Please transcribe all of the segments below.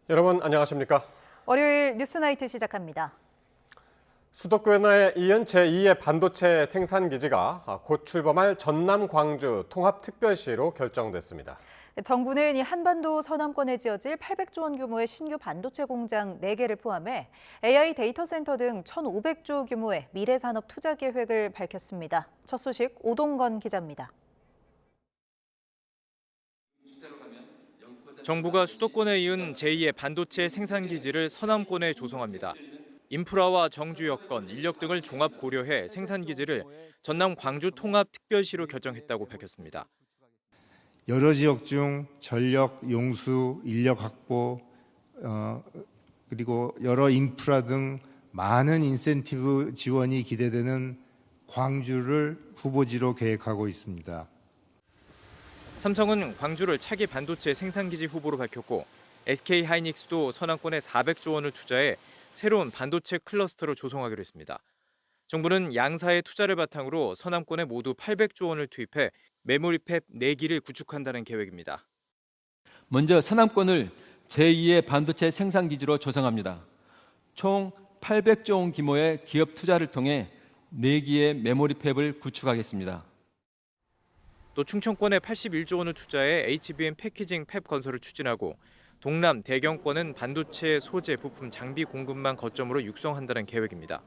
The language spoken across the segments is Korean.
여러분 안녕하십니까? 월요일 뉴스나이트 시작합니다. 수도권에 이은 제2의 반도체 생산기지가 곧 출범할 전남 광주 통합특별시로 결정됐습니다. 정부는 이 한반도 서남권에 지어질 800조 원 규모의 신규 반도체 공장 4개를 포함해 AI 데이터 센터 등 1,500조 규모의 미래산업 투자 계획을 밝혔습니다. 첫 소식 오동건 기자입니다. 정부가 수도권에 이은 제2의 반도체 생산기지를 서남권에 조성합니다. 인프라와 정주 여건, 인력 등을 종합 고려해 생산기지를 전남 광주 통합특별시로 결정했다고 밝혔습니다. 여러 지역 중 전력, 용수, 인력 확보, 그리고 여러 인프라 등 많은 인센티브 지원이 기대되는 광주를 후보지로 계획하고 있습니다. 삼성은 광주를 차기 반도체 생산기지 후보로 밝혔고 SK하이닉스도 서남권에 400조 원을 투자해 새로운 반도체 클러스터를 조성하기로 했습니다. 정부는 양사의 투자를 바탕으로 서남권에 모두 800조 원을 투입해 메모리 팹 4기를 구축한다는 계획입니다. 먼저 서남권을 제2의 반도체 생산기지로 조성합니다. 총 800조 원 규모의 기업 투자를 통해 4기의 메모리 팹을 구축하겠습니다. 또 충청권에 81조 원을 투자해 HBM 패키징 팹 건설을 추진하고 동남 대경권은 반도체 소재, 부품, 장비 공급망 거점으로 육성한다는 계획입니다.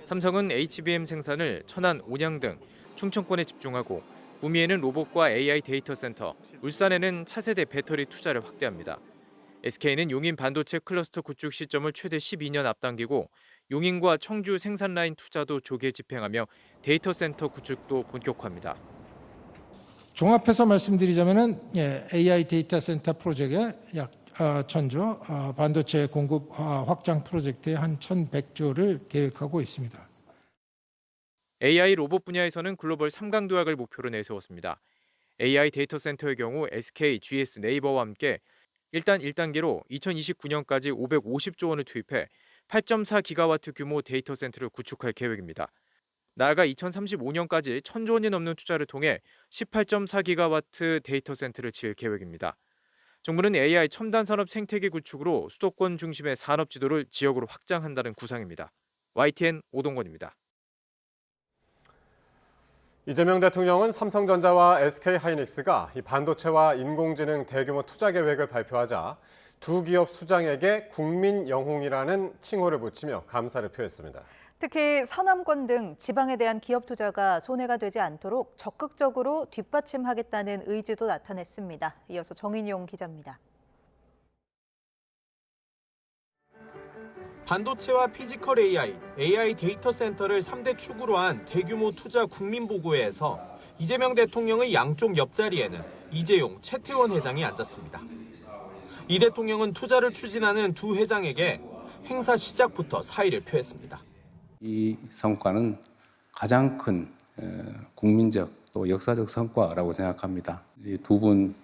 삼성은 HBM 생산을 천안, 온양 등 충청권에 집중하고 구미에는 로봇과 AI 데이터 센터, 울산에는 차세대 배터리 투자를 확대합니다. SK는 용인 반도체 클러스터 구축 시점을 최대 12년 앞당기고 용인과 청주 생산 라인 투자도 조기에 집행하며 데이터 센터 구축도 본격화합니다. 종합해서 말씀드리자면은 AI 데이터 센터 프로젝트에 약 1,000조, 반도체 공급 확장 프로젝트에 한 1,100조를 계획하고 있습니다. AI 로봇 분야에서는 글로벌 3강 도약을 목표로 내세웠습니다. AI 데이터 센터의 경우 SK, GS, 네이버와 함께 일단 1단계로 2029년까지 550조 원을 투입해 8.4기가와트 규모 데이터 센터를 구축할 계획입니다. 나아가 2035년까지 1,000조 원이 넘는 투자를 통해 18.4기가와트 데이터 센터를 지을 계획입니다. 정부는 AI 첨단 산업 생태계 구축으로 수도권 중심의 산업 지도를 지역으로 확장한다는 구상입니다. YTN 오동건입니다. 이재명 대통령은 삼성전자와 SK하이닉스가 이 반도체와 인공지능 대규모 투자 계획을 발표하자 두 기업 수장에게 국민 영웅이라는 칭호를 붙이며 감사를 표했습니다. 특히 서남권 등 지방에 대한 기업 투자가 손해가 되지 않도록 적극적으로 뒷받침하겠다는 의지도 나타냈습니다. 이어서 정인용 기자입니다. 반도체와 피지컬 AI 데이터 센터를 3대 축으로 한 대규모 투자 국민보고회에서 이재명 대통령의 양쪽 옆자리에는 이재용, 최태원 회장이 앉았습니다. 이 대통령은 투자를 추진하는 두 회장에게 행사 시작부터 사의를 표했습니다. 이 성과는 가장 큰 국민적 또 역사적 성과라고 생각합니다. 이 두 분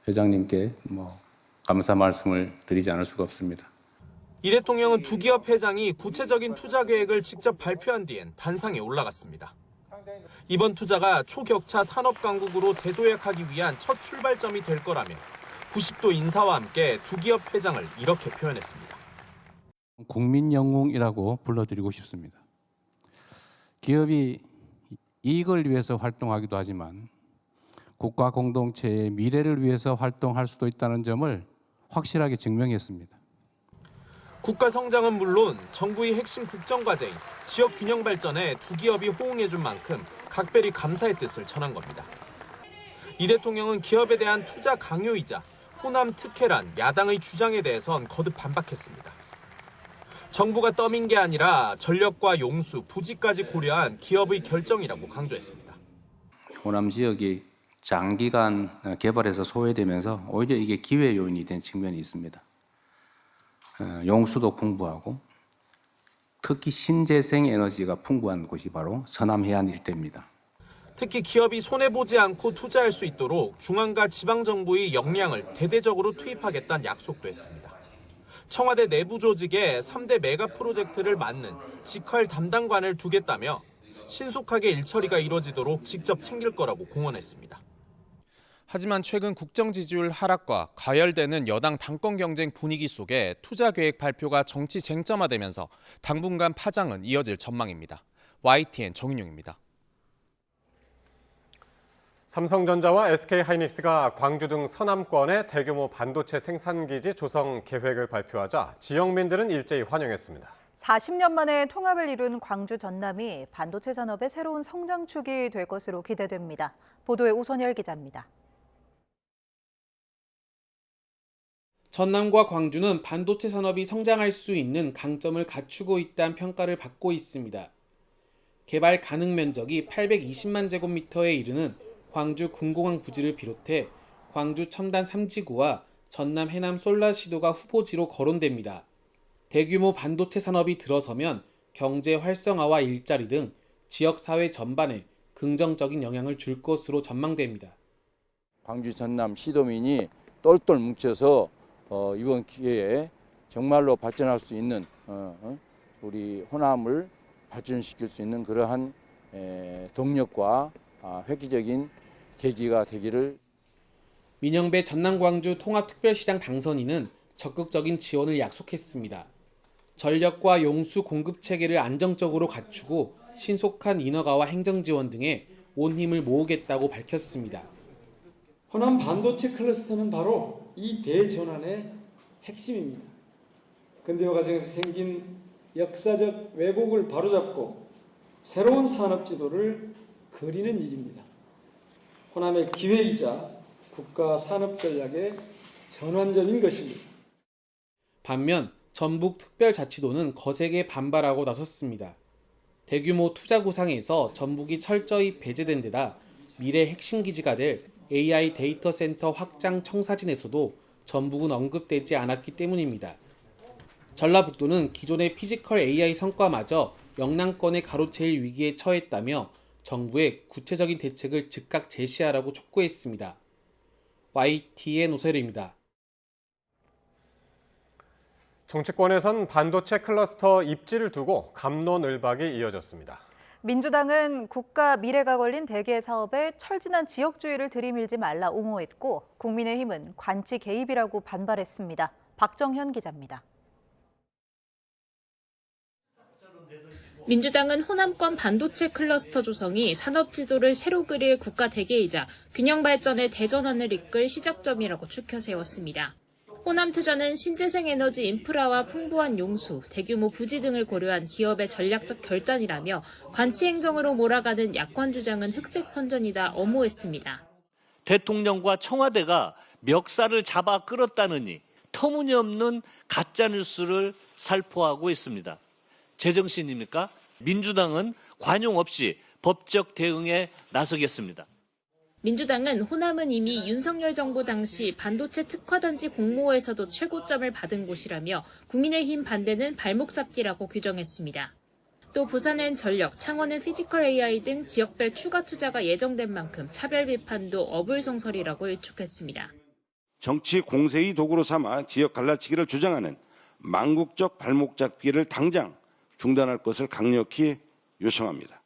회장님께 감사 말씀을 드리지 않을 수가 없습니다. 이 대통령은 두 기업 회장이 구체적인 투자 계획을 직접 발표한 뒤엔 단상에 올라갔습니다. 이번 투자가 초격차 산업 강국으로 대도약하기 위한 첫 출발점이 될 거라며 90도 인사와 함께 두 기업 회장을 이렇게 표현했습니다. 국민 영웅이라고 불러드리고 싶습니다. 기업이 이익을 위해서 활동하기도 하지만 국가 공동체의 미래를 위해서 활동할 수도 있다는 점을 확실하게 증명했습니다. 국가 성장은 물론 정부의 핵심 국정과제인 지역 균형 발전에 두 기업이 호응해준 만큼 각별히 감사의 뜻을 전한 겁니다. 이 대통령은 기업에 대한 투자 강요이자 호남 특혜란 야당의 주장에 대해선 거듭 반박했습니다. 정부가 떠민 게 아니라 전력과 용수, 부지까지 고려한 기업의 결정이라고 강조했습니다. 호남 지역이 장기간 개발해서 소외되면서 오히려 이게 기회 요인이 된 측면이 있습니다. 용수도 풍부하고 특히 신재생 에너지가 풍부한 곳이 바로 서남 해안 일대입니다. 특히 기업이 손해보지 않고 투자할 수 있도록 중앙과 지방정부의 역량을 대대적으로 투입하겠다는 약속도 했습니다. 청와대 내부 조직에 3대 메가 프로젝트를 맡는 직할 담당관을 두겠다며 신속하게 일처리가 이뤄지도록 직접 챙길 거라고 공언했습니다. 하지만 최근 국정 지지율 하락과 가열되는 여당 당권 경쟁 분위기 속에 투자 계획 발표가 정치 쟁점화되면서 당분간 파장은 이어질 전망입니다. YTN 정윤용입니다. 삼성전자와 SK하이닉스가 광주 등 서남권에 대규모 반도체 생산기지 조성 계획을 발표하자 지역민들은 일제히 환영했습니다. 40년 만에 통합을 이룬 광주 전남이 반도체 산업의 새로운 성장축이 될 것으로 기대됩니다. 보도에 오선열 기자입니다. 전남과 광주는 반도체 산업이 성장할 수 있는 강점을 갖추고 있다는 평가를 받고 있습니다. 개발 가능 면적이 820만 제곱미터에 이르는 광주 군공항 부지를 비롯해 광주 첨단 3지구와 전남 해남 솔라시도가 후보지로 거론됩니다. 대규모 반도체 산업이 들어서면 경제 활성화와 일자리 등 지역사회 전반에 긍정적인 영향을 줄 것으로 전망됩니다. 광주 전남 시도민이 똘똘 뭉쳐서 이번 기회에 정말로 발전할 수 있는 우리 호남을 발전시킬 수 있는 그러한 동력과 획기적인 계기가 되기를. 민영배 전남광주 통합특별시장 당선인은 적극적인 지원을 약속했습니다. 전력과 용수 공급 체계를 안정적으로 갖추고 신속한 인허가와 행정 지원 등에 온 힘을 모으겠다고 밝혔습니다. 호남 반도체 클러스터는 바로 이 대전환의 핵심입니다. 근대화 과정에서 생긴 역사적 왜곡을 바로잡고 새로운 산업 지도를 그리는 일입니다. 호남의 기회이자 국가 산업 전략의 전환점인 것입니다. 반면 전북특별자치도는 거세게 반발하고 나섰습니다. 대규모 투자 구상에서 전북이 철저히 배제된 데다 미래 핵심 기지가 될 AI 데이터 센터 확장 청사진에서도 전북은 언급되지 않았기 때문입니다. 전라북도는 기존의 피지컬 AI 성과마저 영남권의 가로채일 위기에 처했다며 정부의 구체적인 대책을 즉각 제시하라고 촉구했습니다. YTN 오세르입니다. 정치권에선 반도체 클러스터 입지를 두고 갑론을박이 이어졌습니다. 민주당은 국가 미래가 걸린 대개 사업에 철진한 지역주의를 들이밀지 말라 옹호했고 국민의힘은 관치 개입이라고 반발했습니다. 박정현 기자입니다. 민주당은 호남권 반도체 클러스터 조성이 산업 지도를 새로 그릴 국가 대계이자 균형 발전의 대전환을 이끌 시작점이라고 추켜 세웠습니다. 호남 투자는 신재생 에너지 인프라와 풍부한 용수, 대규모 부지 등을 고려한 기업의 전략적 결단이라며 관치 행정으로 몰아가는 야권 주장은 흑색 선전이다 엄호했습니다. 대통령과 청와대가 멱살을 잡아 끌었다느니 터무니없는 가짜뉴스를 살포하고 있습니다. 제정신입니까? 민주당은 관용 없이 법적 대응에 나서겠습니다. 민주당은 호남은 이미 윤석열 정부 당시 반도체 특화단지 공모에서도 최고점을 받은 곳이라며 국민의힘 반대는 발목 잡기라고 규정했습니다. 또 부산엔 전력, 창원은 피지컬 AI 등 지역별 추가 투자가 예정된 만큼 차별 비판도 어불성설이라고 일축했습니다. 정치 공세의 도구로 삼아 지역 갈라치기를 주장하는 망국적 발목 잡기를 당장 중단할 것을 강력히 요청합니다.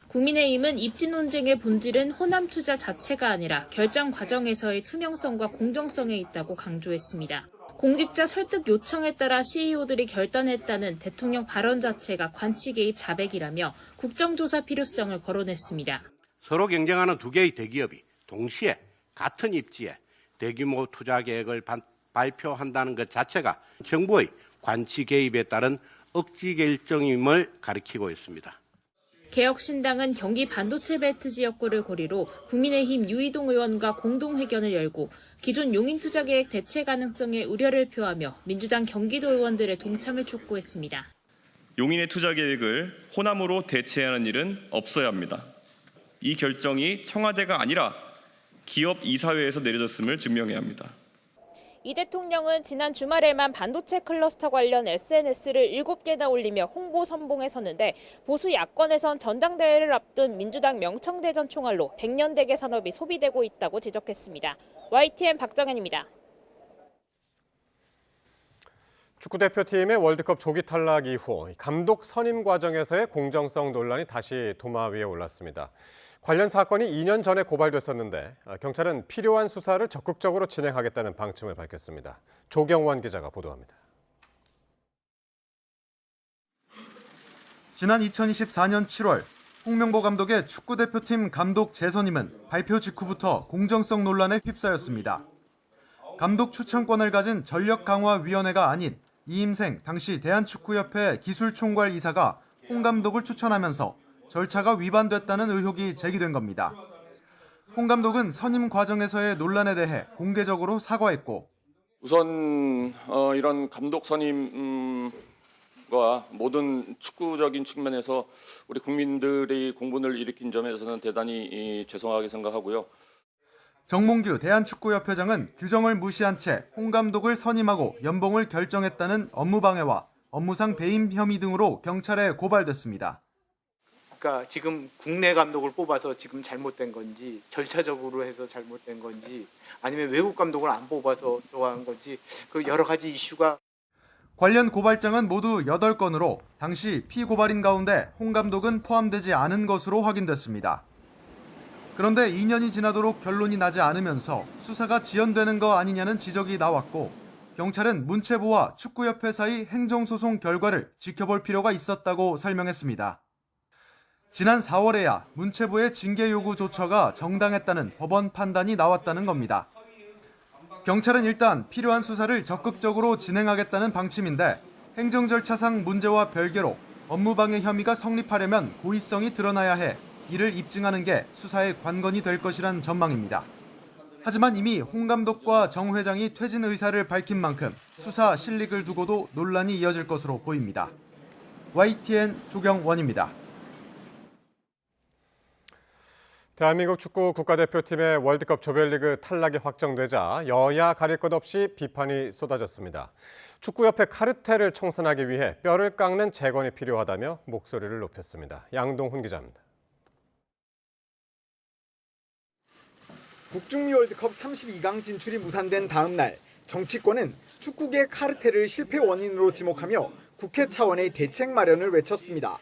국민의힘은 입지 논쟁의 본질은 호남 투자 자체가 아니라 결정 과정에서의 투명성과 공정성에 있다고 강조했습니다. 공직자 설득 요청에 따라 CEO들이 결단했다는 대통령 발언 자체가 관치 개입 자백이라며 국정조사 필요성을 거론했습니다. 서로 경쟁하는 두 개의 대기업이 동시에 같은 입지에 대규모 투자 계획을 발표한다는 것 자체가 정부의 관치 개입에 따른 억지 결정임을 가리키고 있습니다. 개혁신당은 경기 반도체 벨트 지역구를 고리로 국민의힘 유이동 의원과 공동회견을 열고 기존 용인투자계획 대체 가능성에 우려를 표하며 민주당 경기도 의원들의 동참을 촉구했습니다. 용인의 투자계획을 호남으로 대체하는 일은 없어야 합니다. 이 결정이 청와대가 아니라 기업 이사회에서 내려졌음을 증명해야 합니다. 이 대통령은 지난 주말에만 반도체 클러스터 관련 SNS를 7개나 올리며 홍보 선봉에 섰는데 보수 야권에선 전당대회를 앞둔 민주당 명청대전 총알로 100년 대계 산업이 소비되고 있다고 지적했습니다. YTN 박정현입니다. 축구대표팀의 월드컵 조기 탈락 이후 감독 선임 과정에서의 공정성 논란이 다시 도마 위에 올랐습니다. 관련 사건이 2년 전에 고발됐었는데 경찰은 필요한 수사를 적극적으로 진행하겠다는 방침을 밝혔습니다. 조경원 기자가 보도합니다. 지난 2024년 7월 홍명보 감독의 축구대표팀 감독 재선임은 발표 직후부터 공정성 논란에 휩싸였습니다. 감독 추천권을 가진 전력강화위원회가 아닌 이임생 당시 대한축구협회 기술총괄 이사가 홍 감독을 추천하면서 절차가 위반됐다는 의혹이 제기된 겁니다. 홍 감독은 선임 과정에서의 논란에 대해 공개적으로 사과했고 우선 이런 감독 선임과 모든 축구적인 측면에서 우리 국민들의 공분을 일으킨 점에 대해서는 대단히 죄송하게 생각하고요. 정몽규 대한축구협회장은 규정을 무시한 채 홍 감독을 선임하고 연봉을 결정했다는 업무방해와 업무상 배임 혐의 등으로 경찰에 고발됐습니다. 그러니까 지금 국내 감독을 뽑아서 지금 잘못된 건지 절차적으로 해서 잘못된 건지 아니면 외국 감독을 안 뽑아서 좋아한 건지 그 여러 가지 이슈가 관련 고발장은 모두 8건으로 당시 피고발인 가운데 홍 감독은 포함되지 않은 것으로 확인됐습니다. 그런데 2년이 지나도록 결론이 나지 않으면서 수사가 지연되는 거 아니냐는 지적이 나왔고 경찰은 문체부와 축구협회 사이 행정소송 결과를 지켜볼 필요가 있었다고 설명했습니다. 지난 4월에야 문체부의 징계 요구 조처가 정당했다는 법원 판단이 나왔다는 겁니다. 경찰은 일단 필요한 수사를 적극적으로 진행하겠다는 방침인데 행정 절차상 문제와 별개로 업무방해 혐의가 성립하려면 고의성이 드러나야 해 이를 입증하는 게 수사의 관건이 될 것이란 전망입니다. 하지만 이미 홍 감독과 정 회장이 퇴진 의사를 밝힌 만큼 수사 실릭을 두고도 논란이 이어질 것으로 보입니다. YTN 조경원입니다. 대한민국 축구 국가대표팀의 월드컵 조별리그 탈락이 확정되자 여야 가릴 것 없이 비판이 쏟아졌습니다. 축구협회 카르텔을 청산하기 위해 뼈를 깎는 재건이 필요하다며 목소리를 높였습니다. 양동훈 기자입니다. 북중미 월드컵 32강 진출이 무산된 다음 날 정치권은 축구계 카르텔을 실패 원인으로 지목하며 국회 차원의 대책 마련을 외쳤습니다.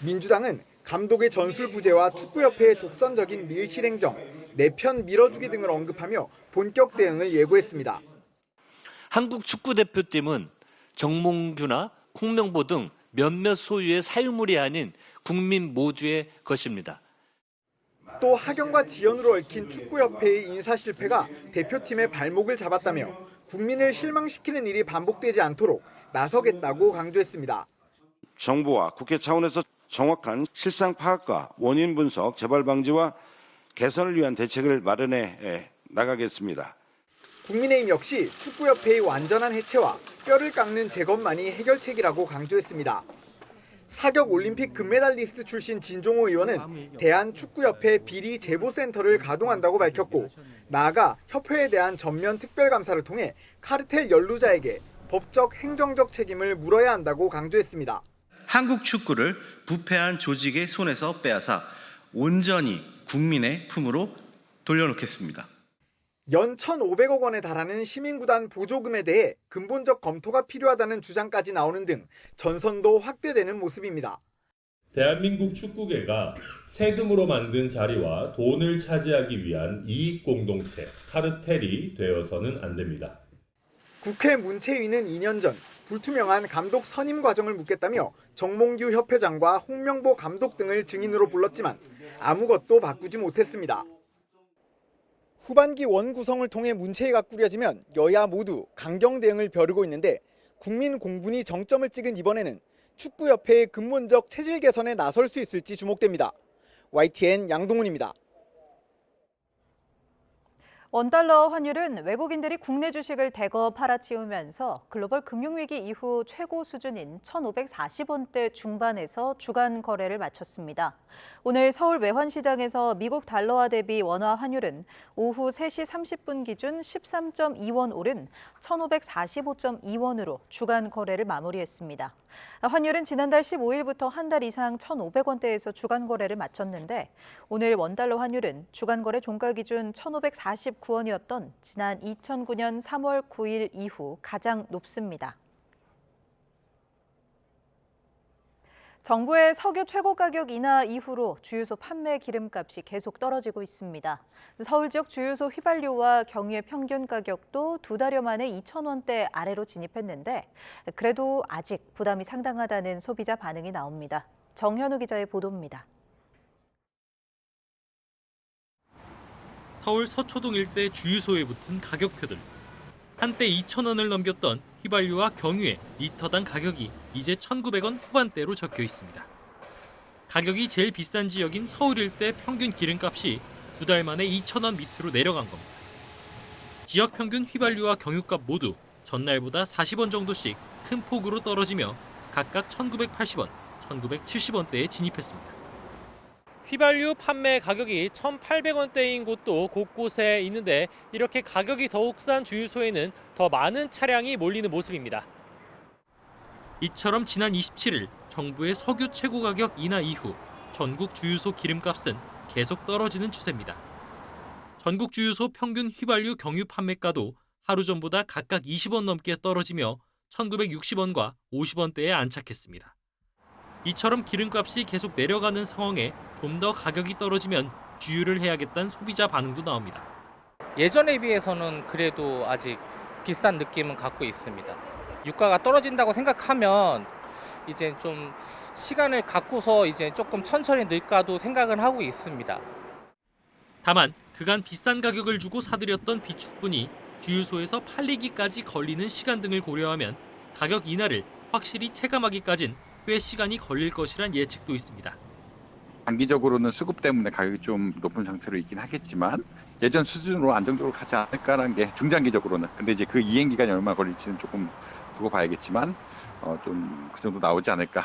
민주당은 감독의 전술 부재와 축구협회의 독선적인 밀실행정, 내편 밀어주기 등을 언급하며 본격 대응을 예고했습니다. 한국 축구대표팀은 정몽규나 홍명보 등 몇몇 소유의 사유물이 아닌 국민 모두의 것입니다. 또 하경과 지연으로 얽힌 축구협회의 인사 실패가 대표팀의 발목을 잡았다며 국민을 실망시키는 일이 반복되지 않도록 나서겠다고 강조했습니다. 정부와 국회 차원에서 정확한 실상 파악과 원인 분석, 재발 방지와 개선을 위한 대책을 마련해 나가겠습니다. 국민의힘 역시 축구협회의 완전한 해체와 뼈를 깎는 재건만이 해결책이라고 강조했습니다. 사격 올림픽 금메달리스트 출신 진종호 의원은 대한축구협회 비리 제보센터를 가동한다고 밝혔고 나아가 협회에 대한 전면 특별감사를 통해 카르텔 연루자에게 법적, 행정적 책임을 물어야 한다고 강조했습니다. 한국 축구를 부패한 조직의 손에서 빼앗아 온전히 국민의 품으로 돌려놓겠습니다. 연 1,500억 원에 달하는 시민구단 보조금에 대해 근본적 검토가 필요하다는 주장까지 나오는 등 전선도 확대되는 모습입니다. 대한민국 축구계가 세금으로 만든 자리와 돈을 차지하기 위한 이익 공동체, 카르텔이 되어서는 안 됩니다. 국회 문체위는 2년 전 불투명한 감독 선임 과정을 묻겠다며 정몽규 협회장과 홍명보 감독 등을 증인으로 불렀지만 아무것도 바꾸지 못했습니다. 후반기 원 구성을 통해 문체위가 꾸려지면 여야 모두 강경 대응을 벼르고 있는데 국민 공분이 정점을 찍은 이번에는 축구협회의 근본적 체질 개선에 나설 수 있을지 주목됩니다. YTN 양동훈입니다. 원달러 환율은 외국인들이 국내 주식을 대거 팔아치우면서 글로벌 금융위기 이후 최고 수준인 1,540원대 중반에서 주간 거래를 마쳤습니다. 오늘 서울 외환시장에서 미국 달러화 대비 원화 환율은 오후 3시 30분 기준 13.2원 오른 1,545.2원으로 주간 거래를 마무리했습니다. 환율은 지난달 15일부터 한 달 이상 1,500원대에서 주간 거래를 마쳤는데 오늘 원달러 환율은 주간 거래 종가 기준 1,549원이었던 지난 2009년 3월 9일 이후 가장 높습니다. 정부의 석유 최고 가격 인하 이후로 주유소 판매 기름값이 계속 떨어지고 있습니다. 서울 지역 주유소 휘발유와 경유의 평균 가격도 2달여 만에 2,000원대 아래로 진입했는데 그래도 아직 부담이 상당하다는 소비자 반응이 나옵니다. 정현우 기자의 보도입니다. 서울 서초동 일대 주유소에 붙은 가격표들. 한때 2,000원을 넘겼던 휘발유와 경유의 리터당 가격이 이제 1,900원 후반대로 적혀 있습니다. 가격이 제일 비싼 지역인 서울 일대 평균 기름값이 2달 만에 2,000원 밑으로 내려간 겁니다. 지역 평균 휘발유와 경유값 모두 전날보다 40원 정도씩 큰 폭으로 떨어지며 각각 1,980원, 1,970원대에 진입했습니다. 휘발유 판매 가격이 1,800원대인 곳도 곳곳에 있는데 이렇게 가격이 더욱 싼 주유소에는 더 많은 차량이 몰리는 모습입니다. 이처럼 지난 27일 정부의 석유 최고 가격 인하 이후 전국 주유소 기름값은 계속 떨어지는 추세입니다. 전국 주유소 평균 휘발유 경유 판매가도 하루 전보다 각각 20원 넘게 떨어지며 1,960원과 50원대에 안착했습니다. 이처럼 기름값이 계속 내려가는 상황에 좀 더 가격이 떨어지면 주유를 해야겠다는 소비자 반응도 나옵니다. 예전에 비해서는 그래도 아직 비싼 느낌은 갖고 있습니다. 유가가 떨어진다고 생각하면 이제 좀 시간을 갖고서 이제 조금 천천히 늘까도 생각은 하고 있습니다. 다만 그간 비싼 가격을 주고 사들였던 비축분이 주유소에서 팔리기까지 걸리는 시간 등을 고려하면 가격 인하를 확실히 체감하기까진 꽤 시간이 걸릴 것이란 예측도 있습니다. 단기적으로는 수급 때문에 가격이 좀 높은 상태로 있긴 하겠지만 예전 수준으로 안정적으로 가지 않을까라는 게 중장기적으로는. 근데 이제 그 이행 기간이 얼마나 걸릴지는 조금 두고 봐야겠지만 좀 그 정도 나오지 않을까.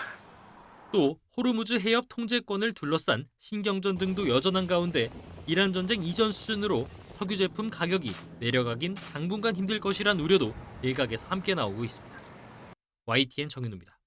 또 호르무즈 해협 통제권을 둘러싼 신경전 등도 여전한 가운데 이란 전쟁 이전 수준으로 석유 제품 가격이 내려가긴 당분간 힘들 것이란 우려도 일각에서 함께 나오고 있습니다. YTN 정윤우입니다.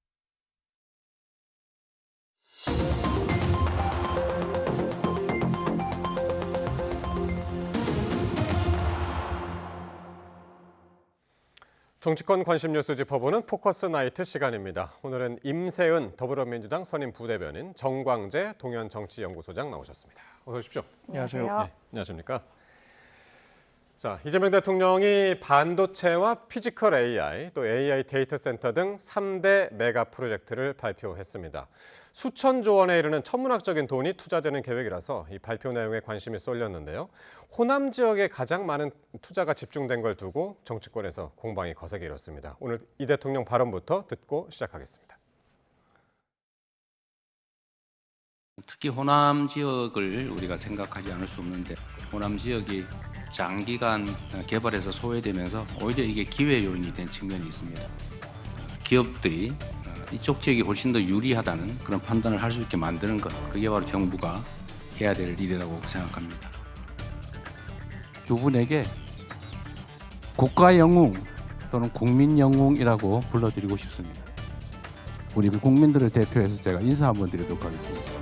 정치권 관심 뉴스 짚어보는 포커스 나이트 시간입니다. 오늘은 임세은 더불어민주당 선임 부대변인, 정광재 동현정치연구소장 나오셨습니다. 어서 오십시오. 안녕하세요. 네, 안녕하십니까. 자, 이재명 대통령이 반도체와 피지컬 AI, 또 AI 데이터 센터 등 3대 메가 프로젝트를 발표했습니다. 수천조 원에 이르는 천문학적인 돈이 투자되는 계획이라서 이 발표 내용에 관심이 쏠렸는데요. 호남 지역에 가장 많은 투자가 집중된 걸 두고 정치권에서 공방이 거세게 일었습니다. 오늘 이 대통령 발언부터 듣고 시작하겠습니다. 특히 호남 지역을 우리가 생각하지 않을 수 없는데 호남 지역이 장기간 개발해서 소외되면서 오히려 이게 기회 요인이 된 측면이 있습니다. 기업들이 이쪽 지역이 훨씬 더 유리하다는 그런 판단을 할 수 있게 만드는 것, 그게 바로 정부가 해야 될 일이라고 생각합니다. 두 분에게 국가 영웅 또는 국민 영웅이라고 불러드리고 싶습니다. 우리 국민들을 대표해서 제가 인사 한번 드리도록 하겠습니다.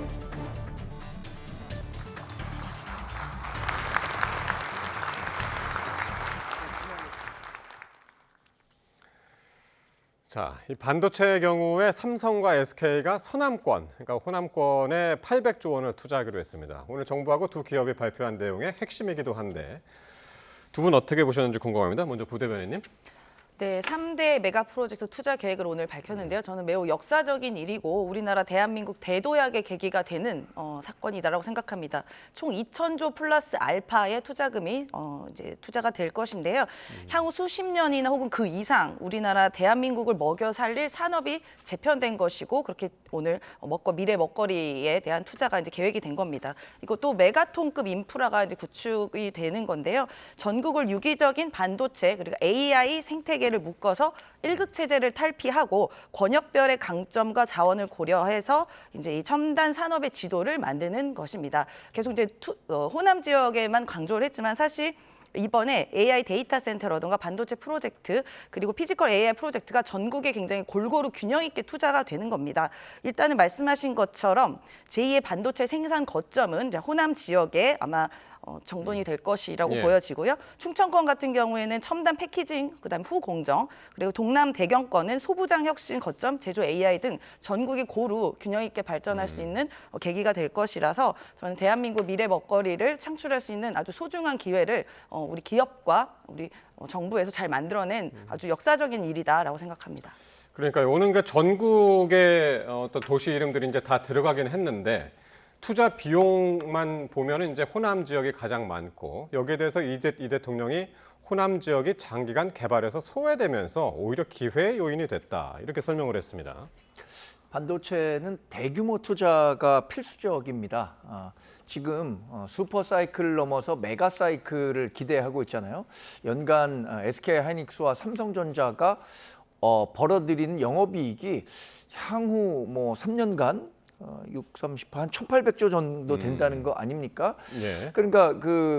자, 이 반도체의 경우에 삼성과 SK가 서남권, 그러니까 호남권에 800조 원을 투자하기로 했습니다. 오늘 정부하고 두 기업이 발표한 내용의 핵심이기도 한데 두 분 어떻게 보셨는지 궁금합니다. 먼저 부대변인님. 네, 3대 메가 프로젝트 투자 계획을 오늘 밝혔는데요. 저는 매우 역사적인 일이고 우리나라 대한민국 대도약의 계기가 되는 사건이다라고 생각합니다. 총 2,000조 플러스 알파의 투자금이 이제 투자가 될 것인데요. 향후 수십 년이나 혹은 그 이상 우리나라 대한민국을 먹여 살릴 산업이 재편된 것이고 그렇게 오늘 미래 먹거리에 대한 투자가 이제 계획이 된 겁니다. 이것도 메가톤급 인프라가 이제 구축이 되는 건데요. 전국을 유기적인 반도체 그리고 AI 생태계를 묶어서 1급 체제를 탈피하고 권역별의 강점과 자원을 고려해서 이제 이 첨단 산업의 지도를 만드는 것입니다. 계속 이제 호남 지역에만 강조를 했지만 사실 이번에 AI 데이터 센터라든가 반도체 프로젝트 그리고 피지컬 AI 프로젝트가 전국에 굉장히 골고루 균형 있게 투자가 되는 겁니다. 일단은 말씀하신 것처럼 제2의 반도체 생산 거점은 이제 호남 지역에 아마 정돈이 될 것이라고 예. 보여지고요. 충청권 같은 경우에는 첨단 패키징, 그다음 후공정, 그리고 동남 대경권은 소부장 혁신 거점, 제조 AI 등 전국이 고루 균형 있게 발전할 수 있는 계기가 될 것이라서 저는 대한민국 미래 먹거리를 창출할 수 있는 아주 소중한 기회를 우리 기업과 우리 정부에서 잘 만들어낸 아주 역사적인 일이다라고 생각합니다. 그러니까 오는 그 전국의 어떤 도시 이름들이 이제 다 들어가긴 했는데 투자 비용만 보면은 이제 호남 지역이 가장 많고 여기에 대해서 이 대통령이 호남 지역이 장기간 개발해서 소외되면서 오히려 기회의 요인이 됐다 이렇게 설명을 했습니다. 반도체는 대규모 투자가 필수적입니다. 지금 슈퍼 사이클을 넘어서 메가 사이클을 기대하고 있잖아요. 연간 SK 하이닉스와 삼성전자가 벌어들이는 영업이익이 향후 뭐 3년간 6, 30, 한 1,800조 정도 된다는 거 아닙니까? 예. 그러니까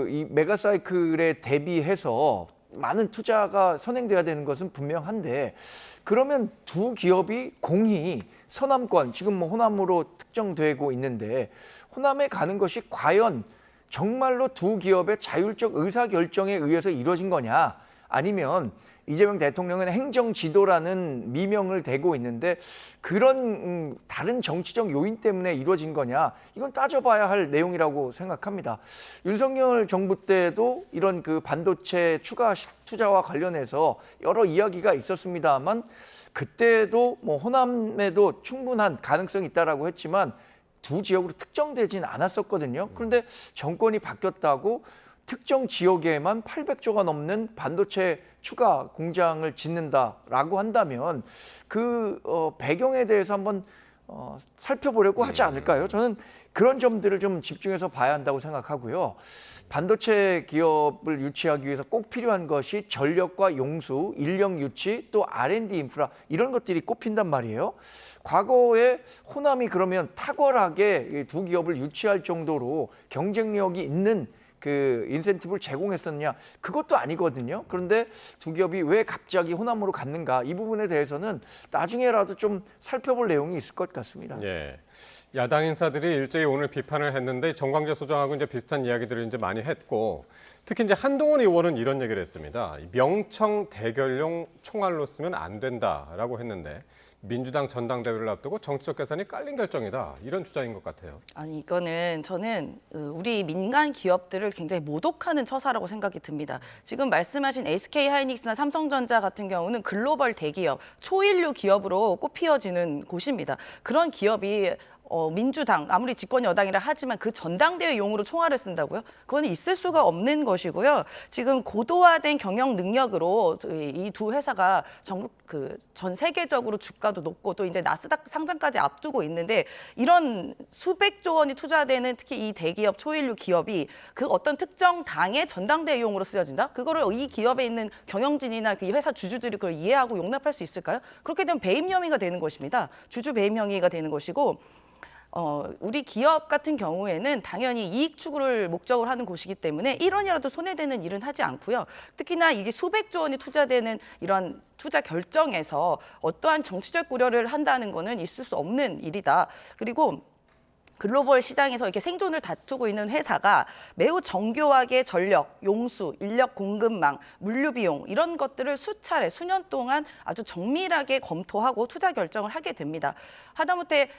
이 메가 사이클에 대비해서 많은 투자가 선행돼야 되는 것은 분명한데 그러면 두 기업이 공히 서남권, 지금 뭐 호남으로 특정되고 있는데 호남에 가는 것이 과연 정말로 두 기업의 자율적 의사결정에 의해서 이루어진 거냐 아니면 이재명 대통령은 행정지도라는 미명을 대고 있는데 그런 다른 정치적 요인 때문에 이루어진 거냐 이건 따져봐야 할 내용이라고 생각합니다. 윤석열 정부 때도 이런 그 반도체 추가 투자와 관련해서 여러 이야기가 있었습니다만 그때도 뭐 호남에도 충분한 가능성이 있다라고 했지만 두 지역으로 특정되진 않았었거든요. 그런데 정권이 바뀌었다고 특정 지역에만 800조가 넘는 반도체 추가 공장을 짓는다라고 한다면 그 배경에 대해서 한번 살펴보려고 하지 않을까요? 저는 그런 점들을 좀 집중해서 봐야 한다고 생각하고요. 반도체 기업을 유치하기 위해서 꼭 필요한 것이 전력과 용수, 인력 유치, 또 R&D 인프라 이런 것들이 꼽힌단 말이에요. 과거에 호남이 그러면 탁월하게 두 기업을 유치할 정도로 경쟁력이 있는 그 인센티브를 제공했었느냐 그것도 아니거든요. 그런데 두 기업이 왜 갑자기 호남으로 갔는가 이 부분에 대해서는 나중에라도 좀 살펴볼 내용이 있을 것 같습니다. 예. 야당 인사들이 일제히 오늘 비판을 했는데 정광재 소장하고 이제 비슷한 이야기들을 이제 많이 했고 특히 이제 한동훈 의원은 이런 얘기를 했습니다. 명청 대결용 총알로 쓰면 안 된다라고 했는데 민주당 전당대회를 앞두고 정치적 계산이 깔린 결정이다. 이런 주장인 것 같아요. 아니 이거는 저는 우리 민간 기업들을 굉장히 모독하는 처사라고 생각이 듭니다. 지금 말씀하신 SK 하이닉스나 삼성전자 같은 경우는 글로벌 대기업, 초일류 기업으로 꼽히어지는 곳입니다. 그런 기업이 민주당 아무리 집권 여당이라 하지만 그 전당대회용으로 총알을 쓴다고요? 그건 있을 수가 없는 것이고요. 지금 고도화된 경영 능력으로 이 두 회사가 전 세계적으로 주가도 높고 또 이제 나스닥 상장까지 앞두고 있는데 이런 수백조 원이 투자되는 특히 이 대기업 초일류 기업이 그 어떤 특정 당의 전당대회용으로 쓰여진다? 그거를 이 기업에 있는 경영진이나 그 회사 주주들이 그걸 이해하고 용납할 수 있을까요? 그렇게 되면 배임 혐의가 되는 것입니다. 주주 배임 혐의가 되는 것이고 우리 기업 같은 경우에는 당연히 이익 추구를 목적으로 하는 곳이기 때문에 1원이라도 손해되는 일은 하지 않고요. 특히나 이게 수백조 원이 투자되는 이런 투자 결정에서 어떠한 정치적 고려를 한다는 거는 있을 수 없는 일이다. 그리고 글로벌 시장에서 이렇게 생존을 다투고 있는 회사가 매우 정교하게 전력, 용수, 인력 공급망, 물류 비용 이런 것들을 수차례 수년 동안 아주 정밀하게 검토하고 투자 결정을 하게 됩니다. 하다못해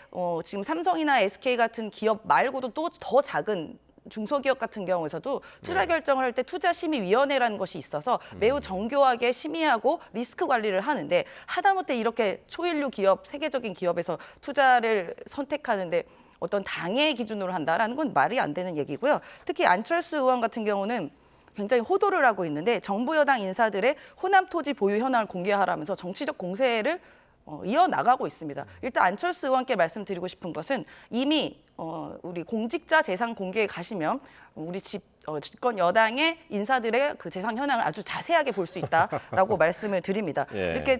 지금 삼성이나 SK 같은 기업 말고도 또 더 작은 중소기업 같은 경우에서도 투자 결정을 할 때 투자심의위원회라는 것이 있어서 매우 정교하게 심의하고 리스크 관리를 하는데 하다못해 이렇게 초일류 기업, 세계적인 기업에서 투자를 선택하는데 어떤 당의 기준으로 한다라는 건 말이 안 되는 얘기고요. 특히 안철수 의원 같은 경우는 굉장히 호도를 하고 있는데 정부 여당 인사들의 호남 토지 보유 현황을 공개하라면서 정치적 공세를 이어나가고 있습니다. 일단 안철수 의원께 말씀드리고 싶은 것은 이미 우리 공직자 재산 공개에 가시면 우리 집권 여당의 인사들의 그 재산 현황을 아주 자세하게 볼 수 있다라고 말씀을 드립니다. 예. 이렇게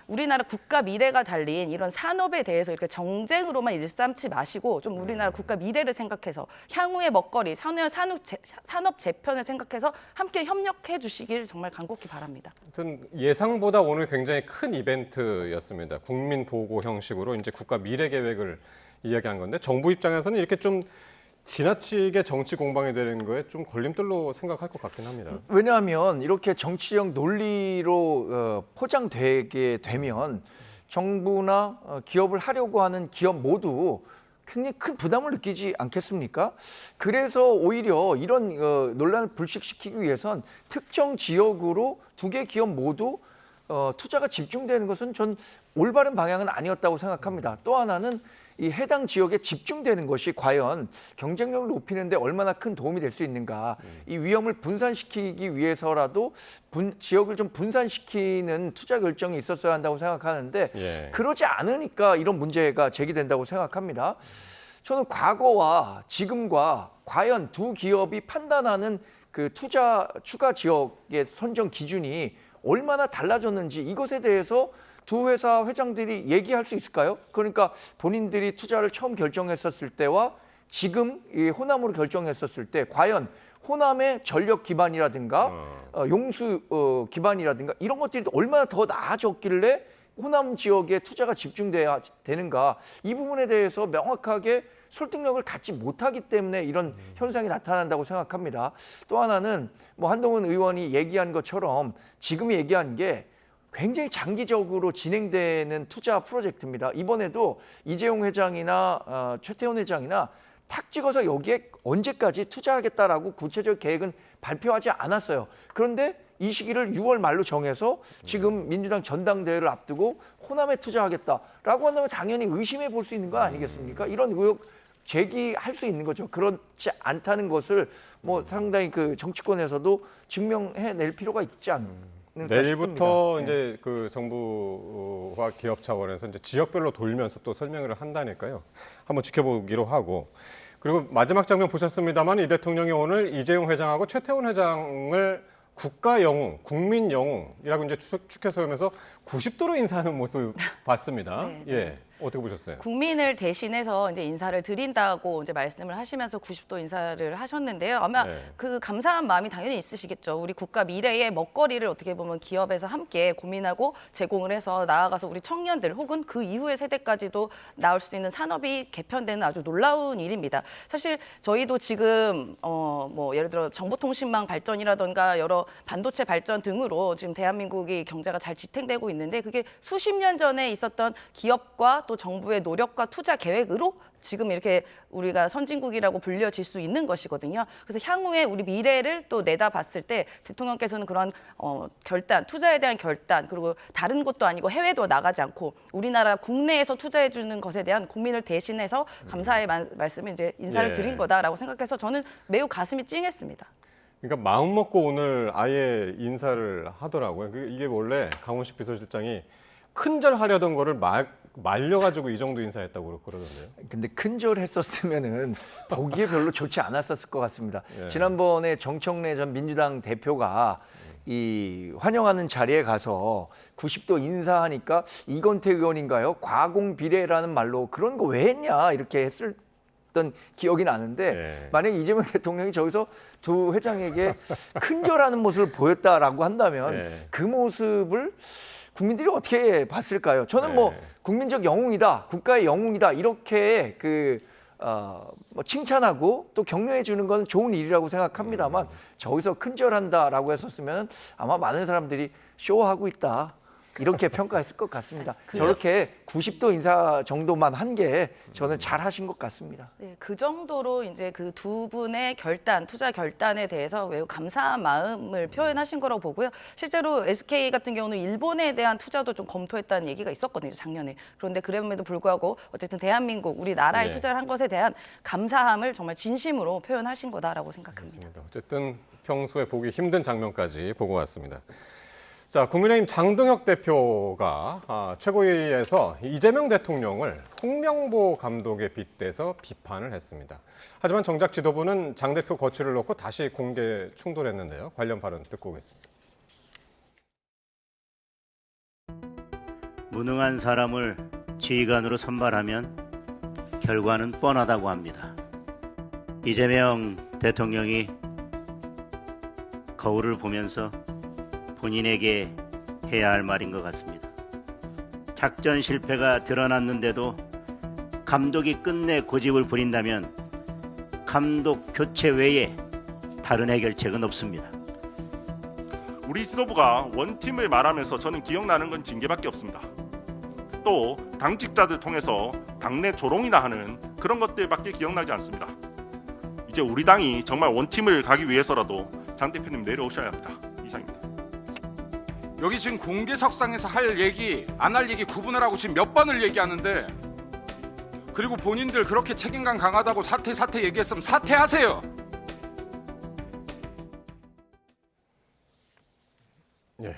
우리나라 국가 미래가 달린 이런 산업에 대해서 이렇게 정쟁으로만 일삼지 마시고 좀 우리나라 국가 미래를 생각해서 향후의 먹거리, 산업 재편을 생각해서 함께 협력해 주시길 정말 간곡히 바랍니다. 아무튼 예상보다 오늘 굉장히 큰 이벤트였습니다. 국민 보고 형식으로 이제 국가 미래 계획을 이야기한 건데 정부 입장에서는 이렇게 좀 지나치게 정치 공방이 되는 거에 좀 걸림돌로 생각할 것 같긴 합니다. 왜냐하면 이렇게 정치적 논리로 포장되게 되면 정부나 기업을 하려고 하는 기업 모두 굉장히 큰 부담을 느끼지 않겠습니까? 그래서 오히려 이런 논란을 불식시키기 위해선 특정 지역으로 두 개 기업 모두 투자가 집중되는 것은 전 올바른 방향은 아니었다고 생각합니다. 또 하나는 이 해당 지역에 집중되는 것이 과연 경쟁력을 높이는 데 얼마나 큰 도움이 될 수 있는가. 이 위험을 분산시키기 위해서라도 지역을 좀 분산시키는 투자 결정이 있었어야 한다고 생각하는데 그러지 않으니까 이런 문제가 제기된다고 생각합니다. 저는 과거와 지금과 과연 두 기업이 판단하는 그 투자 추가 지역의 선정 기준이 얼마나 달라졌는지 이것에 대해서 두 회사 회장들이 얘기할 수 있을까요? 그러니까 본인들이 투자를 처음 결정했었을 때와 지금 이 호남으로 결정했었을 때 과연 호남의 전력 기반이라든가 용수 기반이라든가 이런 것들이 얼마나 더 나아졌길래 호남 지역에 투자가 집중돼야 되는가, 이 부분에 대해서 명확하게 설득력을 갖지 못하기 때문에 이런 현상이 나타난다고 생각합니다. 또 하나는 뭐 한동훈 의원이 얘기한 것처럼 지금 얘기한 게 굉장히 장기적으로 진행되는 투자 프로젝트입니다. 이번에도 이재용 회장이나 최태원 회장이나 탁 찍어서 여기에 언제까지 투자하겠다라고 구체적 계획은 발표하지 않았어요. 그런데 이 시기를 6월 말로 정해서 지금 민주당 전당대회를 앞두고 호남에 투자하겠다라고 한다면 당연히 의심해 볼 수 있는 거 아니겠습니까? 이런 의혹 제기할 수 있는 거죠. 그렇지 않다는 것을 뭐 상당히 그 정치권에서도 증명해낼 필요가 있지 않을까. 내일부터 싶습니다. 이제 그 정부와 기업 차원에서 이제 지역별로 돌면서 또 설명을 한다니까요. 한번 지켜보기로 하고. 그리고 마지막 장면 보셨습니다만 이 대통령이 오늘 이재용 회장하고 최태원 회장을 국가 영웅, 국민 영웅이라고 이제 축해 세우면서 90도로 인사하는 모습 봤습니다. 네. 예, 어떻게 보셨어요? 국민을 대신해서 이제 인사를 드린다고 이제 말씀을 하시면서 90도 인사를 하셨는데요. 아마 그 감사한 마음이 당연히 있으시겠죠. 우리 국가 미래의 먹거리를 어떻게 보면 기업에서 함께 고민하고 제공을 해서 나아가서 우리 청년들 혹은 그 이후의 세대까지도 나올 수 있는 산업이 개편되는 아주 놀라운 일입니다. 사실 저희도 지금 뭐 예를 들어 정보통신망 발전이라던가 여러 반도체 발전 등으로 지금 대한민국이 경제가 잘 지탱되고 있는데 그게 수십 년 전에 있었던 기업과 또 정부의 노력과 투자 계획으로 지금 이렇게 우리가 선진국이라고 불려질 수 있는 것이거든요. 그래서 향후에 우리 미래를 또 내다봤을 때 대통령께서는 그런 결단, 투자에 대한 결단, 그리고 다른 곳도 아니고 해외도 나가지 않고 우리나라 국내에서 투자해 주는 것에 대한 국민을 대신해서 감사의 말씀을 이제 인사를 드린 거다라고 생각해서 저는 매우 가슴이 찡했습니다. 그러니까 마음 먹고 오늘 아예 인사를 하더라고요. 이게 원래 강훈식 비서실장이 큰절 하려던 거를 말려가지고 이 정도 인사했다고 그러던데요. 근데 큰절 했었으면은 보기에 별로 좋지 않았었을 것 같습니다. 지난번에 정청래 전 민주당 대표가 이 환영하는 자리에 가서 90도 인사하니까 이건태 의원인가요? 과공비례라는 말로 그런 거 왜 했냐 이렇게 했던 기억이 나는데 만약에 이재명 대통령이 저기서 두 회장에게 큰절하는 모습을 보였다라고 한다면 그 모습을 국민들이 어떻게 봤을까요? 저는 뭐 국민적 영웅이다, 국가의 영웅이다 이렇게 뭐 칭찬하고 또 격려해 주는 건 좋은 일이라고 생각합니다만 저기서 큰절한다라고 했었으면 아마 많은 사람들이 쇼하고 있다 이렇게 평가했을 것 같습니다. 저렇게 90도 인사 정도만 한 게 저는 잘하신 것 같습니다. 네, 그 정도로 이제 그 두 분의 결단, 투자 결단에 대해서 매우 감사한 마음을 표현하신 거라고 보고요. 실제로 SK 같은 경우는 일본에 대한 투자도 좀 검토했다는 얘기가 있었거든요, 작년에. 그런데 그럼에도 불구하고 어쨌든 대한민국, 우리나라에 투자를 한 것에 대한 감사함을 정말 진심으로 표현하신 거다라고 생각합니다. 그렇습니다. 어쨌든 평소에 보기 힘든 장면까지 보고 왔습니다. 자, 국민의힘 장동혁 대표가 최고위에서 이재명 대통령을 홍명보 감독에 빗대서 비판을 했습니다. 하지만 정작 지도부는 장 대표 거취를 놓고 다시 공개 충돌했는데요. 관련 발언 듣고 오겠습니다. 무능한 사람을 지휘관으로 선발하면 결과는 뻔하다고 합니다. 이재명 대통령이 거울을 보면서 본인에게 해야 할 말인 것 같습니다. 작전 실패가 드러났는데도 감독이 끝내 고집을 부린다면 감독 교체 외에 다른 해결책은 없습니다. 우리 지도부가 원팀을 말하면서 저는 기억나는 건 징계밖에 없습니다. 또 당직자들 통해서 당내 조롱이나 하는 그런 것들밖에 기억나지 않습니다. 이제 우리 당이 정말 원팀을 가기 위해서라도 장 대표님 내려오셔야 합니다. 이상입니다. 여기 지금 공개석상에서 할 얘기, 안 할 얘기 구분을 하고 지금 몇 번을 얘기하는데, 그리고 본인들 그렇게 책임감 강하다고 사퇴 얘기했으면 사퇴하세요. 예.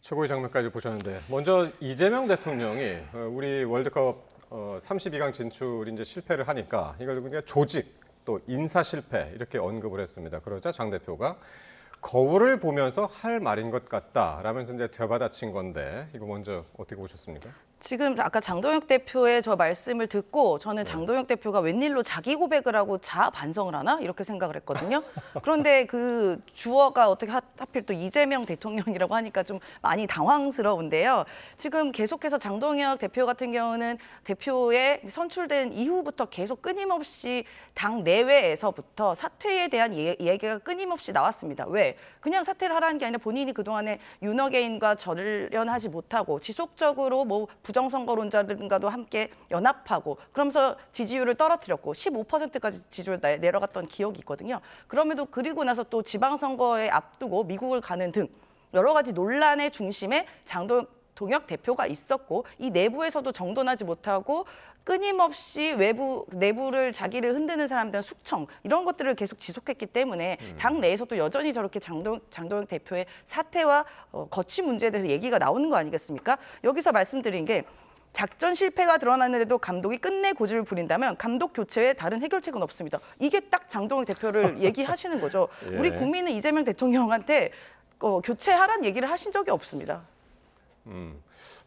최고의 장면까지 보셨는데 먼저 이재명 대통령이 우리 월드컵 32강 진출 이제 실패를 하니까 이걸 그냥 조직 또 인사 실패 이렇게 언급을 했습니다. 그러자 장 대표가 거울을 보면서 할 말인 것 같다라면서 이제 되받아친 건데 이거 먼저 어떻게 보셨습니까? 지금 아까 장동혁 대표의 저 말씀을 듣고 저는 장동혁 대표가 웬일로 자기 고백을 하고 자아 반성을 하나 이렇게 생각을 했거든요. 그런데 그 주어가 어떻게 하필 또 이재명 대통령이라고 하니까 좀 많이 당황스러운데요. 지금 계속해서 장동혁 대표 같은 경우는 대표에 선출된 이후부터 계속 끊임없이 당 내외에서부터 사퇴에 대한 얘기가 끊임없이 나왔습니다. 왜? 그냥 사퇴를 하라는 게 아니라 본인이 그동안에 윤어게인과 절연하지 못하고 지속적으로 뭐 부정선거론자들과도 함께 연합하고 그러면서 지지율을 떨어뜨렸고 15%까지 지지율 내려갔던 기억이 있거든요. 그럼에도 그리고 나서 또 지방선거에 앞두고 미국을 가는 등 여러 가지 논란의 중심에 장동혁 대표가 있었고 이 내부에서도 정돈하지 못하고 끊임없이 내부를 자기를 흔드는 사람들은 숙청 이런 것들을 계속 지속했기 때문에 당 내에서도 여전히 저렇게 장동혁 대표의 사퇴와 거취 문제에 대해서 얘기가 나오는 거 아니겠습니까? 여기서 말씀드린 게 작전 실패가 드러났는데도 감독이 끝내 고집을 부린다면 감독 교체 외에 다른 해결책은 없습니다. 이게 딱 장동혁 대표를 얘기하시는 거죠. 예. 우리 국민은 이재명 대통령한테 교체하라는 얘기를 하신 적이 없습니다.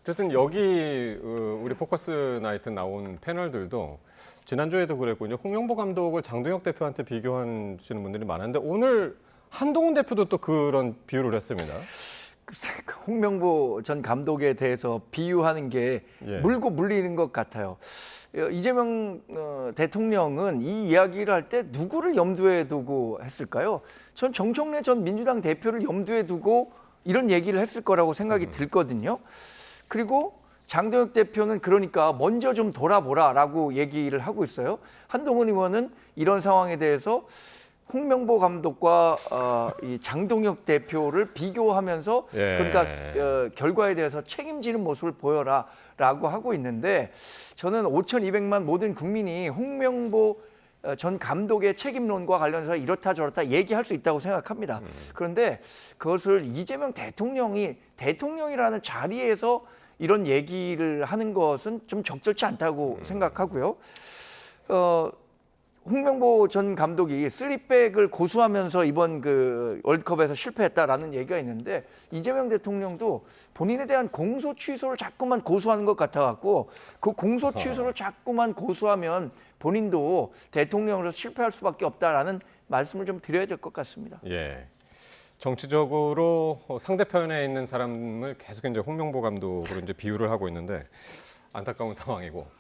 어쨌든 여기 우리 포커스 나이트 나온 패널들도 지난주에도 그랬고 이제 홍명보 감독을 장동혁 대표한테 비교하시는 분들이 많은데 오늘 한동훈 대표도 또 그런 비유를 했습니다. 글쎄, 홍명보 전 감독에 대해서 비유하는 게 물고 물리는 것 같아요. 이재명 대통령은 이 이야기를 할 때 누구를 염두에 두고 했을까요? 전 정청래 전 민주당 대표를 염두에 두고 이런 얘기를 했을 거라고 생각이 들거든요. 그리고 장동혁 대표는 그러니까 먼저 좀 돌아보라라고 얘기를 하고 있어요. 한동훈 의원은 이런 상황에 대해서 홍명보 감독과 이 장동혁 대표를 비교하면서 그러니까 결과에 대해서 책임지는 모습을 보여라라고 하고 있는데 저는 5,200만 모든 국민이 홍명보 전 감독의 책임론과 관련해서 이렇다 저렇다 얘기할 수 있다고 생각합니다. 그런데 그것을 이재명 대통령이라는 자리에서 이런 얘기를 하는 것은 좀 적절치 않다고 생각하고요. 홍명보 전 감독이 3백을 고수하면서 이번 그 월드컵에서 실패했다라는 얘기가 있는데 이재명 대통령도 본인에 대한 공소 취소를 자꾸만 고수하는 것 같아갖고 그 공소 취소를 자꾸만 고수하면 본인도 대통령으로서 실패할 수밖에 없다라는 말씀을 좀 드려야 될 것 같습니다. 예. 정치적으로 상대편에 있는 사람을 계속 이제 홍명보 감독으로 이제 비유를 하고 있는데 안타까운 상황이고.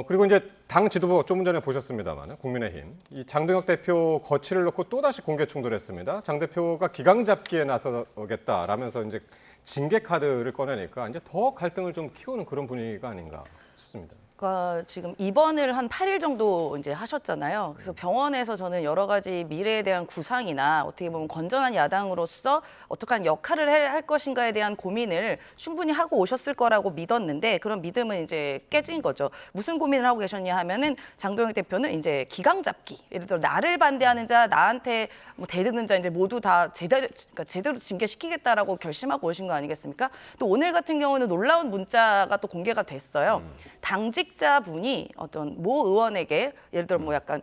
그리고 이제 당 지도부 조금 전에 보셨습니다만 국민의힘 이 장동혁 대표 거취를 놓고 또 다시 공개 충돌했습니다. 장 대표가 기강 잡기에 나서겠다라면서 이제 징계 카드를 꺼내니까 이제 더 갈등을 좀 키우는 그런 분위기가 아닌가 싶습니다. 그러니까 지금 입원을 한 8일 정도 이제 하셨잖아요. 그래서 병원에서 저는 여러 가지 미래에 대한 구상이나 어떻게 보면 건전한 야당으로서 어떠한 역할을 할 것인가에 대한 고민을 충분히 하고 오셨을 거라고 믿었는데 그런 믿음은 이제 깨진 거죠. 무슨 고민을 하고 계셨냐 하면은 장동혁 대표는 이제 기강 잡기. 예를 들어 나를 반대하는 자, 나한테 뭐 대드는 자 이제 모두 다 제대로 징계시키겠다라고 결심하고 오신 거 아니겠습니까? 또 오늘 같은 경우는 놀라운 문자가 또 공개가 됐어요. 당직자분이 어떤 모 의원에게 예를 들어 뭐 약간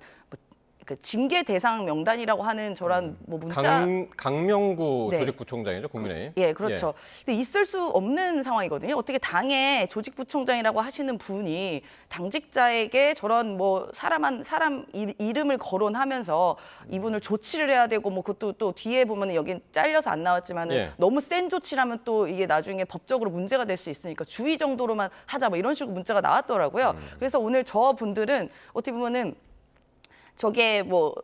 그 징계 대상 명단이라고 하는 저런 뭐 문자 강명구 조직부총장이죠, 국민의힘. 예, 그렇죠. 근데 있을 수 없는 상황이거든요. 어떻게 당의 조직부총장이라고 하시는 분이 당직자에게 저런 뭐 사람 이름을 거론하면서 이분을 조치를 해야 되고 뭐 그것도 또 뒤에 보면은 여긴 잘려서 안 나왔지만은 너무 센 조치라면 또 이게 나중에 법적으로 문제가 될 수 있으니까 주의 정도로만 하자 뭐 이런 식으로 문자가 나왔더라고요. 그래서 오늘 저 분들은 어떻게 보면은 저게 뭐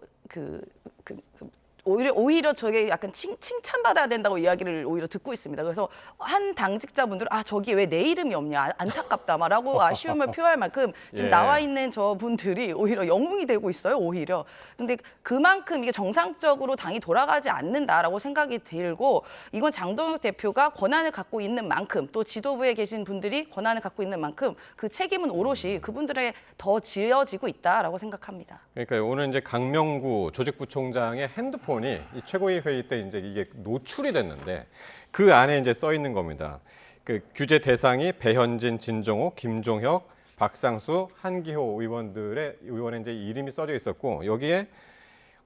오히려 저게 약간 칭찬받아야 된다고 이야기를 오히려 듣고 있습니다. 그래서 한 당직자분들은 저기 왜 내 이름이 없냐, 안타깝다라고 아쉬움을 표할 만큼 지금 예. 나와 있는 저분들이 오히려 영웅이 되고 있어요. 오히려. 근데 그만큼 이게 정상적으로 당이 돌아가지 않는다라고 생각이 들고, 이건 장동혁 대표가 권한을 갖고 있는 만큼, 또 지도부에 계신 분들이 권한을 갖고 있는 만큼 그 책임은 오롯이 그분들에 더 지어지고 있다라고 생각합니다. 그러니까 오늘 이제 강명구 조직부총장의 핸드폰이 이 최고위 회의 때 이제 이게 노출이 됐는데 그 안에 이제 써 있는 겁니다. 그 규제 대상이 배현진, 진정호, 김종혁, 박상수, 한기호 의원의 이제 이름이 써져 있었고, 여기에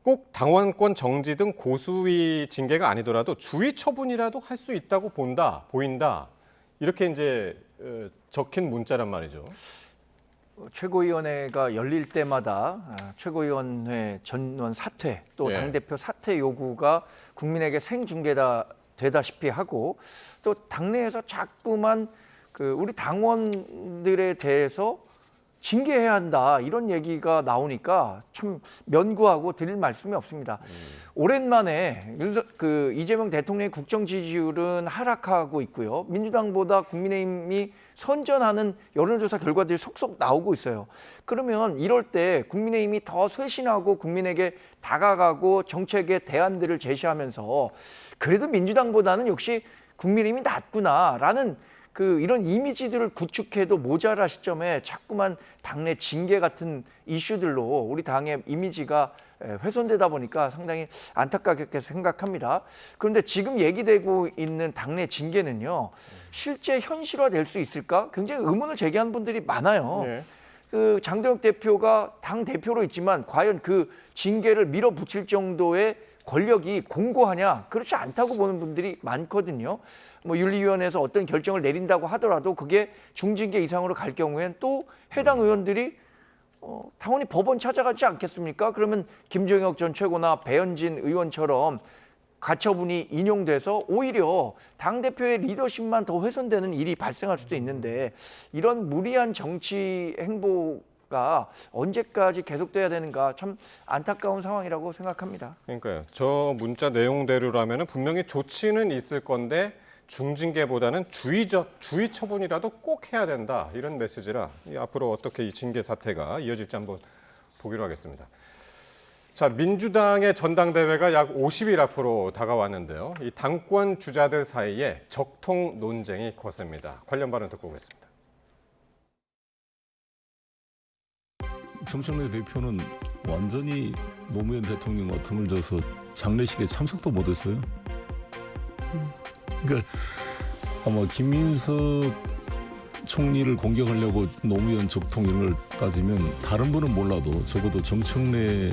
꼭 당원권 정지 등 고수위 징계가 아니더라도 주의 처분이라도 할 수 있다고 보인다. 이렇게 이제 적힌 문자란 말이죠. 최고위원회가 열릴 때마다 최고위원회 전원 사퇴 또 예. 당대표 사퇴 요구가 국민에게 생중계되다시피 하고, 또 당내에서 자꾸만 우리 당원들에 대해서 징계해야 한다 이런 얘기가 나오니까 참 면구하고 드릴 말씀이 없습니다. 오랜만에 이재명 대통령의 국정 지지율은 하락하고 있고요. 민주당보다 국민의힘이 선전하는 여론조사 결과들이 속속 나오고 있어요. 그러면 이럴 때 국민의힘이 더 쇄신하고 국민에게 다가가고 정책의 대안들을 제시하면서 그래도 민주당보다는 역시 국민의힘이 낫구나라는 이런 이미지들을 구축해도 모자랄 시점에 자꾸만 당내 징계 같은 이슈들로 우리 당의 이미지가 훼손되다 보니까 상당히 안타깝게 생각합니다. 그런데 지금 얘기되고 있는 당내 징계는요, 실제 현실화될 수 있을까? 굉장히 의문을 제기하는 분들이 많아요. 네. 장동혁 대표가 당 대표로 있지만 과연 그 징계를 밀어붙일 정도의 권력이 공고하냐? 그렇지 않다고 보는 분들이 많거든요. 윤리위원회에서 어떤 결정을 내린다고 하더라도 그게 중징계 이상으로 갈 경우엔 또 해당 의원들이 당원이 법원 찾아가지 않겠습니까? 그러면 김종혁 전 최고나 배현진 의원처럼 가처분이 인용돼서 오히려 당대표의 리더십만 더 훼손되는 일이 발생할 수도 있는데, 이런 무리한 정치 행보가 언제까지 계속돼야 되는가 참 안타까운 상황이라고 생각합니다. 그러니까요. 저 문자 내용대로라면 분명히 조치는 있을 건데 중징계보다는 주의 처분이라도 꼭 해야 된다, 이런 메시지라 앞으로 어떻게 이 징계 사태가 이어질지 한번 보기로 하겠습니다. 자, 민주당의 전당대회가 약 50일 앞으로 다가왔는데요. 이 당권 주자들 사이에 적통 논쟁이 거셉니다. 관련 발언 듣고 오겠습니다. 정청래 대표는 완전히 노무현 대통령과 등을 져서 장례식에 참석도 못했어요. 그러니까 아마 김민석 총리를 공격하려고 노무현 적통 이런 걸 따지면 다른 분은 몰라도 적어도 정청래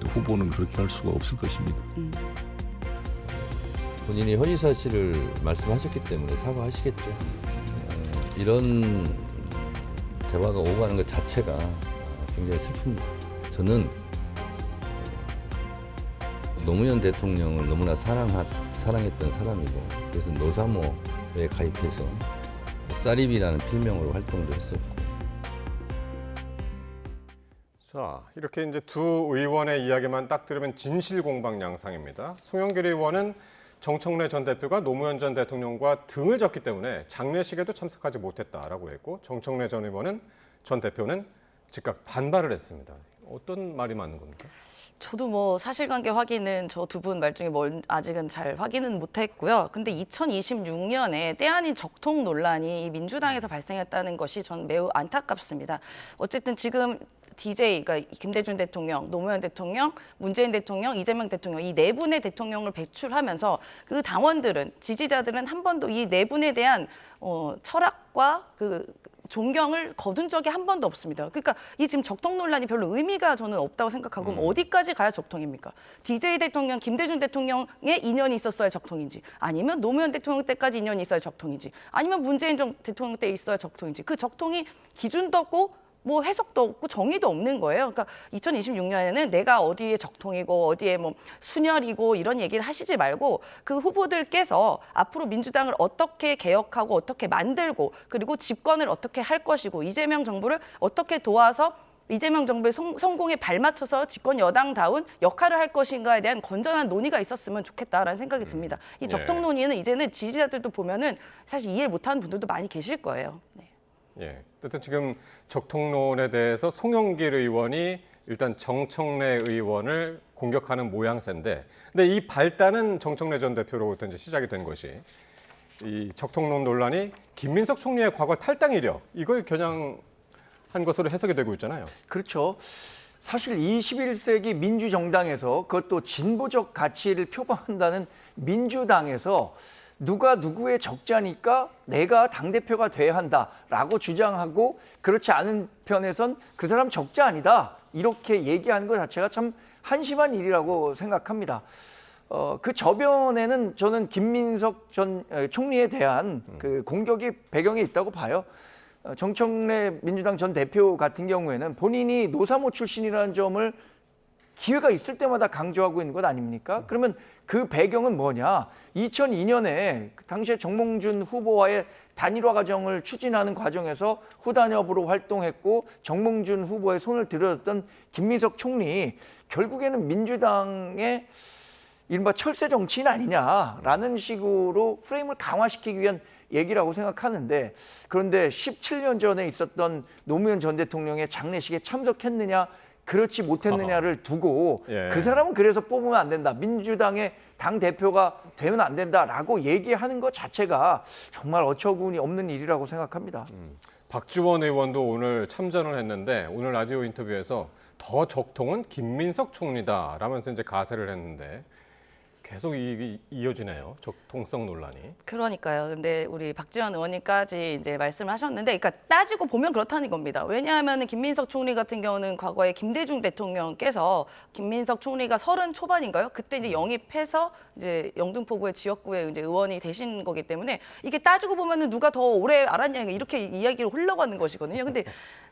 후보는 그렇게 할 수가 없을 것입니다. 본인이 허위 사실을 말씀하셨기 때문에 사과하시겠죠. 이런 대화가 오고 가는 것 자체가 굉장히 슬픕니다. 저는 노무현 대통령을 너무나 사랑했던 사람이고, 그래서 노사모에 가입해서 쌀입이라는 필명으로 활동도 했었고. 자, 이렇게 이제 두 의원의 이야기만 딱 들으면 진실공방 양상입니다. 송영길 의원은 정청래 전 대표가 노무현 전 대통령과 등을 졌기 때문에 장례식에도 참석하지 못했다라고 했고, 정청래 전 대표는 즉각 반발을 했습니다. 어떤 말이 맞는 겁니까? 저도 사실관계 확인은 저 두 분 말 중에 아직은 잘 확인은 못했고요. 근데 2026년에 때 아닌 적통 논란이 민주당에서 발생했다는 것이 전 매우 안타깝습니다. 어쨌든 지금 DJ, 그러니까 김대중 대통령, 노무현 대통령, 문재인 대통령, 이재명 대통령, 이 네 분의 대통령을 배출하면서 그 당원들은, 지지자들은 한 번도 이 네 분에 대한 철학과 존경을 거둔 적이 한 번도 없습니다. 그러니까 이 지금 적통 논란이 별로 의미가 저는 없다고 생각하고, 어디까지 가야 적통입니까? DJ 대통령, 김대중 대통령의 인연이 있었어야 적통인지, 아니면 노무현 대통령 때까지 인연이 있어야 적통인지, 아니면 문재인 대통령 때 있어야 적통인지, 그 적통이 기준도 없고 해석도 없고 정의도 없는 거예요. 그러니까 2026년에는 내가 어디에 적통이고 어디에 순혈이고 이런 얘기를 하시지 말고, 그 후보들께서 앞으로 민주당을 어떻게 개혁하고 어떻게 만들고, 그리고 집권을 어떻게 할 것이고, 이재명 정부를 어떻게 도와서 이재명 정부의 성공에 발맞춰서 집권 여당다운 역할을 할 것인가에 대한 건전한 논의가 있었으면 좋겠다라는 생각이 듭니다. 이 적통 논의는 이제는 지지자들도 보면은 사실 이해를 못하는 분들도 많이 계실 거예요. 네. 예, 어쨌든 지금 적통론에 대해서 송영길 의원이 일단 정청래 의원을 공격하는 모양새인데, 근데 이 발단은 정청래 전 대표로부터 이제 시작이 된 것이 이 적통론 논란이 김민석 총리의 과거 탈당 이력 이걸 겨냥한 것으로 해석이 되고 있잖아요. 그렇죠. 사실 21세기 민주정당에서 그것도 진보적 가치를 표방한다는 민주당에서 누가 누구의 적자니까 내가 당대표가 돼야 한다라고 주장하고 그렇지 않은 편에선 그 사람 적자 아니다 이렇게 얘기하는 것 자체가 참 한심한 일이라고 생각합니다. 그 저변에는 저는 김민석 전 총리에 대한 그 공격이 배경에 있다고 봐요. 정청래 민주당 전 대표 같은 경우에는 본인이 노사모 출신이라는 점을 기회가 있을 때마다 강조하고 있는 것 아닙니까? 그러면 그 배경은 뭐냐? 2002년에 당시에 정몽준 후보와의 단일화 과정을 추진하는 과정에서 후단협으로 활동했고 정몽준 후보의 손을 들어줬던 김민석 총리, 결국에는 민주당의 이른바 철새 정치인 아니냐라는 식으로 프레임을 강화시키기 위한 얘기라고 생각하는데, 그런데 17년 전에 있었던 노무현 전 대통령의 장례식에 참석했느냐 그렇지 못했느냐를 두고 그 사람은 그래서 뽑으면 안 된다, 민주당의 당대표가 되면 안 된다라고 얘기하는 것 자체가 정말 어처구니 없는 일이라고 생각합니다. 박주원 의원도 오늘 참전을 했는데 오늘 라디오 인터뷰에서 더 적통은 김민석 총리다 라면서 이제 가세를 했는데 계속 이어지네요. 적통성 논란이. 그러니까요. 근데 우리 박지원 의원님까지 이제 말씀을 하셨는데, 그러니까 따지고 보면 그렇다는 겁니다. 왜냐하면 김민석 총리 같은 경우는 과거에 김대중 대통령께서 김민석 총리가 30 초반인가요? 그때 이제 영입해서 이제 영등포구의 지역구에 이제 의원이 되신 거기 때문에 이게 따지고 보면은 누가 더 오래 알았냐 이렇게 이야기로 흘러가는 것이거든요. 근데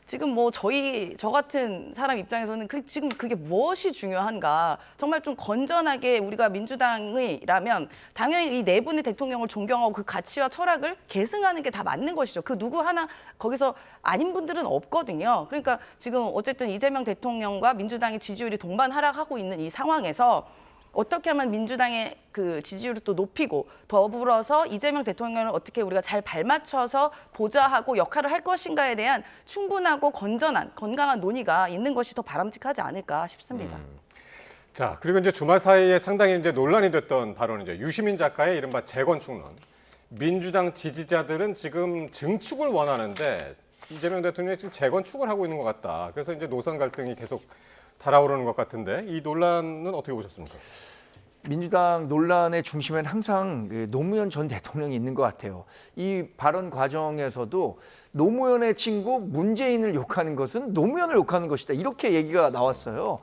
지금 뭐 저 같은 사람 입장에서는 지금 그게 무엇이 중요한가? 정말 좀 건전하게 우리가 민주당이라면 당연히 이 네 분의 대통령을 존경하고 그 가치와 철학을 계승하는 게 다 맞는 것이죠. 그 누구 하나 거기서 아닌 분들은 없거든요. 그러니까 지금 어쨌든 이재명 대통령과 민주당의 지지율이 동반 하락하고 있는 이 상황에서 어떻게 하면 민주당의 그 지지율을 또 높이고 더불어서 이재명 대통령을 어떻게 우리가 잘 발맞춰서 보좌하고 역할을 할 것인가에 대한 충분하고 건강한 논의가 있는 것이 더 바람직하지 않을까 싶습니다. 자, 그리고 이제 주말 사이에 상당히 이제 논란이 됐던 발언은 이제 유시민 작가의 이른바 재건축론. 민주당 지지자들은 지금 증축을 원하는데 이재명 대통령이 지금 재건축을 하고 있는 것 같다. 그래서 이제 노선 갈등이 계속 달아오르는 것 같은데 이 논란은 어떻게 보셨습니까? 민주당 논란의 중심엔 항상 노무현 전 대통령이 있는 것 같아요. 이 발언 과정에서도 노무현의 친구 문재인을 욕하는 것은 노무현을 욕하는 것이다, 이렇게 얘기가 나왔어요.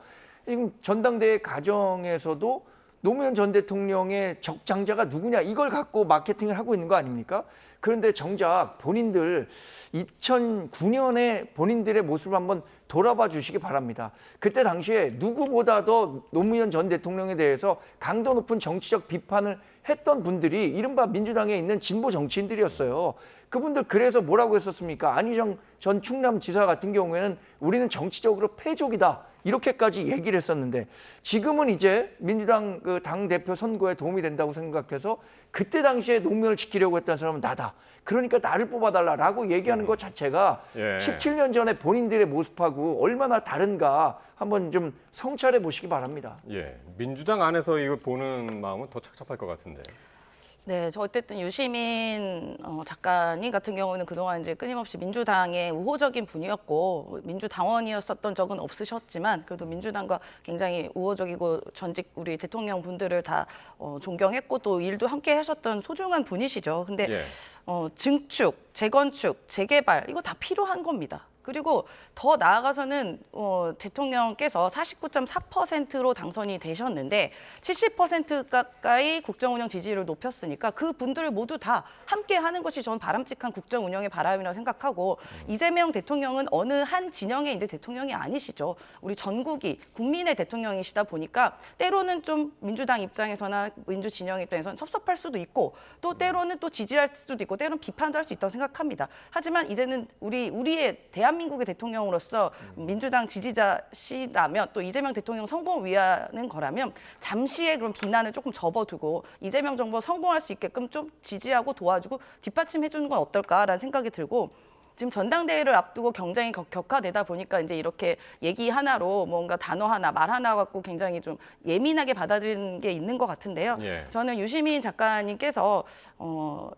지금 전당대회 과정에서도 노무현 전 대통령의 적장자가 누구냐 이걸 갖고 마케팅을 하고 있는 거 아닙니까? 그런데 정작 본인들 2009년에 본인들의 모습을 한번 돌아봐 주시기 바랍니다. 그때 당시에 누구보다 더 노무현 전 대통령에 대해서 강도 높은 정치적 비판을 했던 분들이 이른바 민주당에 있는 진보 정치인들이었어요. 그분들 그래서 뭐라고 했었습니까? 안희정 전 충남지사 같은 경우에는 우리는 정치적으로 패족이다, 이렇게까지 얘기를 했었는데 지금은 이제 민주당 그 당대표 선거에 도움이 된다고 생각해서 그때 당시에 노무현을 지키려고 했던 사람은 나다, 그러니까 나를 뽑아달라라고 얘기하는 것 자체가 17년 전에 본인들의 모습하고 얼마나 다른가 한번 좀 성찰해 보시기 바랍니다. 예, 민주당 안에서 이거 보는 마음은 더 착잡할 것 같은데. 네, 저 어쨌든 유시민 작가님 같은 경우는 그동안 이제 끊임없이 민주당의 우호적인 분이었고 민주당원이었었던 적은 없으셨지만 그래도 민주당과 굉장히 우호적이고 전직 우리 대통령 분들을 다 존경했고 또 일도 함께 하셨던 소중한 분이시죠. 근데 증축, 재건축, 재개발 이거 다 필요한 겁니다. 그리고 더 나아가서는 대통령께서 49.4%로 당선이 되셨는데 70% 가까이 국정운영 지지율을 높였으니까 그 분들을 모두 다 함께 하는 것이 저는 바람직한 국정운영의 바람이라고 생각하고 이재명 대통령은 어느 한 진영의 이제 대통령이 아니시죠. 우리 전국이 국민의 대통령이시다 보니까 때로는 좀 민주당 입장에서나 민주 진영 입장에서는 섭섭할 수도 있고 또 때로는 또 지지할 수도 있고 때로는 비판도 할 수 있다고 생각합니다. 하지만 이제는 우리의 대한민국 대한민국의 대통령으로서 민주당 지지자시라면 또 이재명 대통령 성공을 위하는 거라면 잠시의 그런 비난을 조금 접어두고 이재명 정부가 성공할 수 있게끔 좀 지지하고 도와주고 뒷받침해 주는 건 어떨까라는 생각이 들고 지금 전당대회를 앞두고 경쟁이 격화되다 보니까 이제 이렇게 얘기 하나로 뭔가 단어 하나, 말 하나 갖고 굉장히 좀 예민하게 받아들이는 게 있는 것 같은데요. 예. 저는 유시민 작가님께서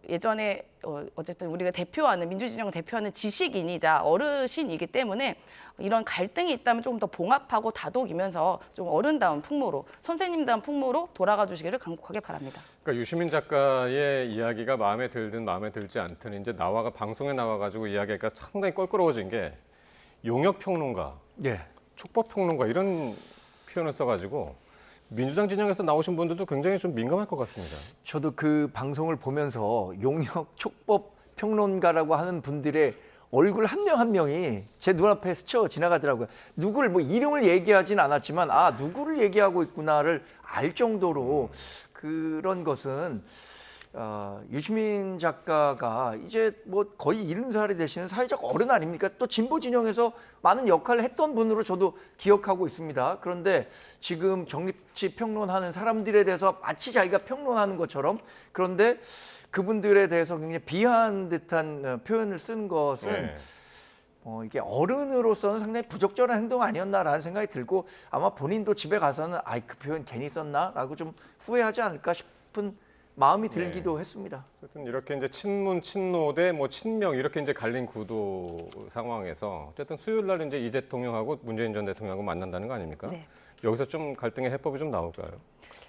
예전에 어쨌든 우리가 대표하는 민주진영을 대표하는 지식인이자 어르신이기 때문에 이런 갈등이 있다면 조금 더 봉합하고 다독이면서 좀 어른다운 풍모로 선생님다운 풍모로 돌아가 주시기를 간곡하게 바랍니다. 그러니까 유시민 작가의 이야기가 마음에 들든 마음에 들지 않든 이제 방송에 나와가지고 이야기가 상당히 껄끄러워진 게 용역 평론가, 촉법 평론가 이런 표현을 써가지고 민주당 진영에서 나오신 분들도 굉장히 좀 민감할 것 같습니다. 저도 그 방송을 보면서 용역 촉법 평론가라고 하는 분들의 얼굴 한 명 한 명이 제 눈앞에 스쳐 지나가더라고요. 누구를 뭐 이름을 얘기하진 않았지만 누구를 얘기하고 있구나를 알 정도로 그런 것은 유시민 작가가 이제 뭐 거의 70살이 되시는 사회적 어른 아닙니까? 또 진보 진영에서 많은 역할을 했던 분으로 저도 기억하고 있습니다. 그런데 지금 정립치 평론하는 사람들에 대해서 마치 자기가 평론하는 것처럼 그런데 그분들에 대해서 굉장히 비하한 듯한 표현을 쓴 것은 이게 어른으로서는 상당히 부적절한 행동 아니었나라는 생각이 들고 아마 본인도 집에 가서는 그 표현 괜히 썼나라고 좀 후회하지 않을까 싶은 마음이 들기도 했습니다. 어쨌든 이렇게 이제 친문, 친노 대 뭐 친명 이렇게 이제 갈린 구도 상황에서 어쨌든 수요일 날 이제 이 대통령하고 문재인 전 대통령하고 만난다는 거 아닙니까? 네. 여기서 좀 갈등의 해법이 좀 나올까요?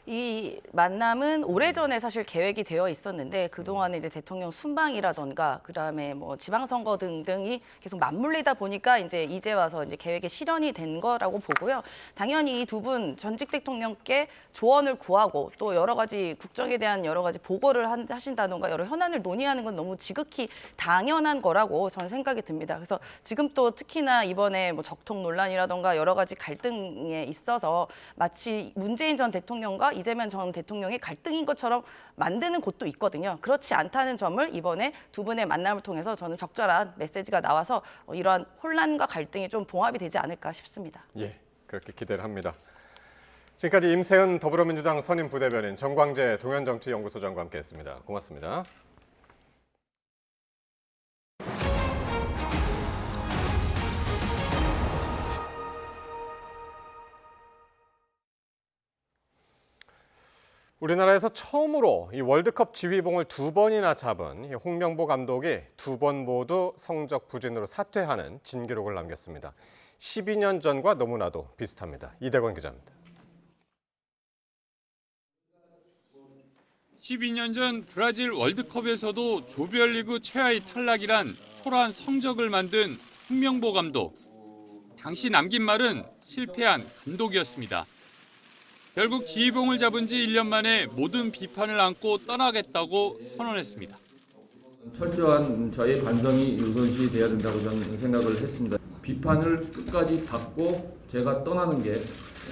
이 만남은 오래전에 사실 계획이 되어 있었는데 그동안에 이제 대통령 순방이라던가 그다음에 뭐 지방선거 등등이 계속 맞물리다 보니까 이제 와서 이제 계획에 실현이 된 거라고 보고요. 당연히 이 두 분 전직 대통령께 조언을 구하고 또 여러 가지 국정에 대한 여러 가지 보고를 하신다던가 여러 현안을 논의하는 건 너무 지극히 당연한 거라고 저는 생각이 듭니다. 그래서 지금 또 특히나 이번에 뭐 적통 논란이라던가 여러 가지 갈등에 있어서 마치 문재인 전 대통령과 이재명 전 대통령의 갈등인 것처럼 만드는 곳도 있거든요. 그렇지 않다는 점을 이번에 두 분의 만남을 통해서 저는 적절한 메시지가 나와서 이러한 혼란과 갈등이 좀 봉합이 되지 않을까 싶습니다. 예, 그렇게 기대를 합니다. 지금까지 임세은 더불어민주당 선임 부대변인, 정광재 동현정치연구소장과 함께했습니다. 고맙습니다. 우리나라에서 처음으로 이 월드컵 지휘봉을 2번이나 잡은 홍명보 감독이 2번 모두 성적 부진으로 사퇴하는 진기록을 남겼습니다. 12년 전과 너무나도 비슷합니다. 이대건 기자입니다. 12년 전 브라질 월드컵에서도 조별리그 최하위 탈락이란 초라한 성적을 만든 홍명보 감독. 당시 남긴 말은 실패한 감독이었습니다. 결국 지휘봉을 잡은 지 1년 만에 모든 비판을 안고 떠나겠다고 선언했습니다. 철저한 저의 반성이 우선시 돼야 된다고 저는 생각을 했습니다. 비판을 끝까지 받고 제가 떠나는 게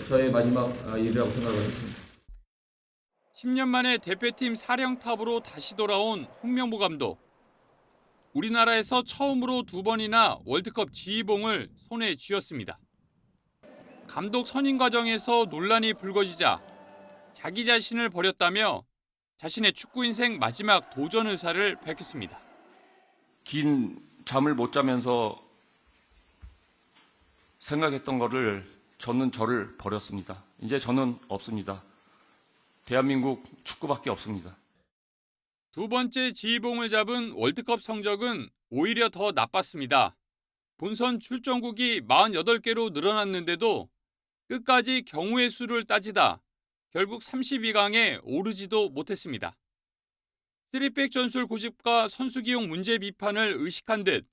저의 마지막 일이라고 생각을 했습니다. 10년 만에 대표팀 사령탑으로 다시 돌아온 홍명보 감독. 우리나라에서 처음으로 2번이나 월드컵 지휘봉을 손에 쥐었습니다. 감독 선임 과정에서 논란이 불거지자 자기 자신을 버렸다며 자신의 축구 인생 마지막 도전 의사를 밝혔습니다. 긴 잠을 못 자면서 생각했던 거를 저는 저를 버렸습니다. 이제 저는 없습니다. 대한민국 축구밖에 없습니다. 두 번째 지휘봉을 잡은 월드컵 성적은 오히려 더 나빴습니다. 본선 출전국이 48개로 늘어났는데도 끝까지 경우의 수를 따지다 결국 32강에 오르지도 못했습니다. 3백 전술 고집과 선수 기용 문제 비판을 의식한 듯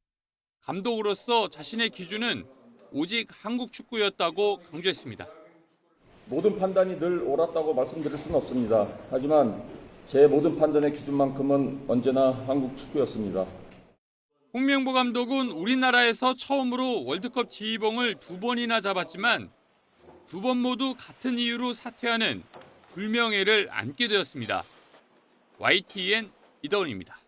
감독으로서 자신의 기준은 오직 한국 축구였다고 강조했습니다. 모든 판단이 늘 옳았다고 말씀드릴 수는 없습니다. 하지만 제 모든 판단의 기준만큼은 언제나 한국 축구였습니다. 홍명보 감독은 우리나라에서 처음으로 월드컵 지휘봉을 2번이나 잡았지만 2번 모두 같은 이유로 사퇴하는 불명예를 안게 되었습니다. YTN 이다운입니다.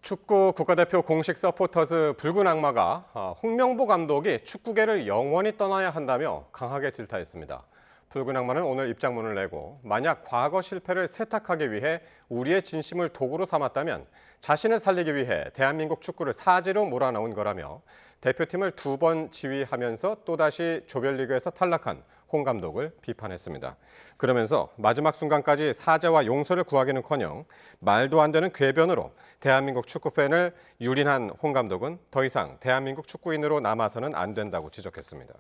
축구 국가대표 공식 서포터즈 붉은 악마가 홍명보 감독이 축구계를 영원히 떠나야 한다며 강하게 질타했습니다. 붉은 악마는 오늘 입장문을 내고 만약 과거 실패를 세탁하기 위해 우리의 진심을 도구로 삼았다면 자신을 살리기 위해 대한민국 축구를 사지로 몰아넣은 거라며 대표팀을 2번 지휘하면서 또다시 조별리그에서 탈락한 홍 감독을 비판했습니다. 그러면서 마지막 순간까지 사죄와 용서를 구하기는커녕 말도 안 되는 궤변으로 대한민국 축구 팬을 유린한 홍 감독은 더 이상 대한민국 축구인으로 남아서는 안 된다고 지적했습니다.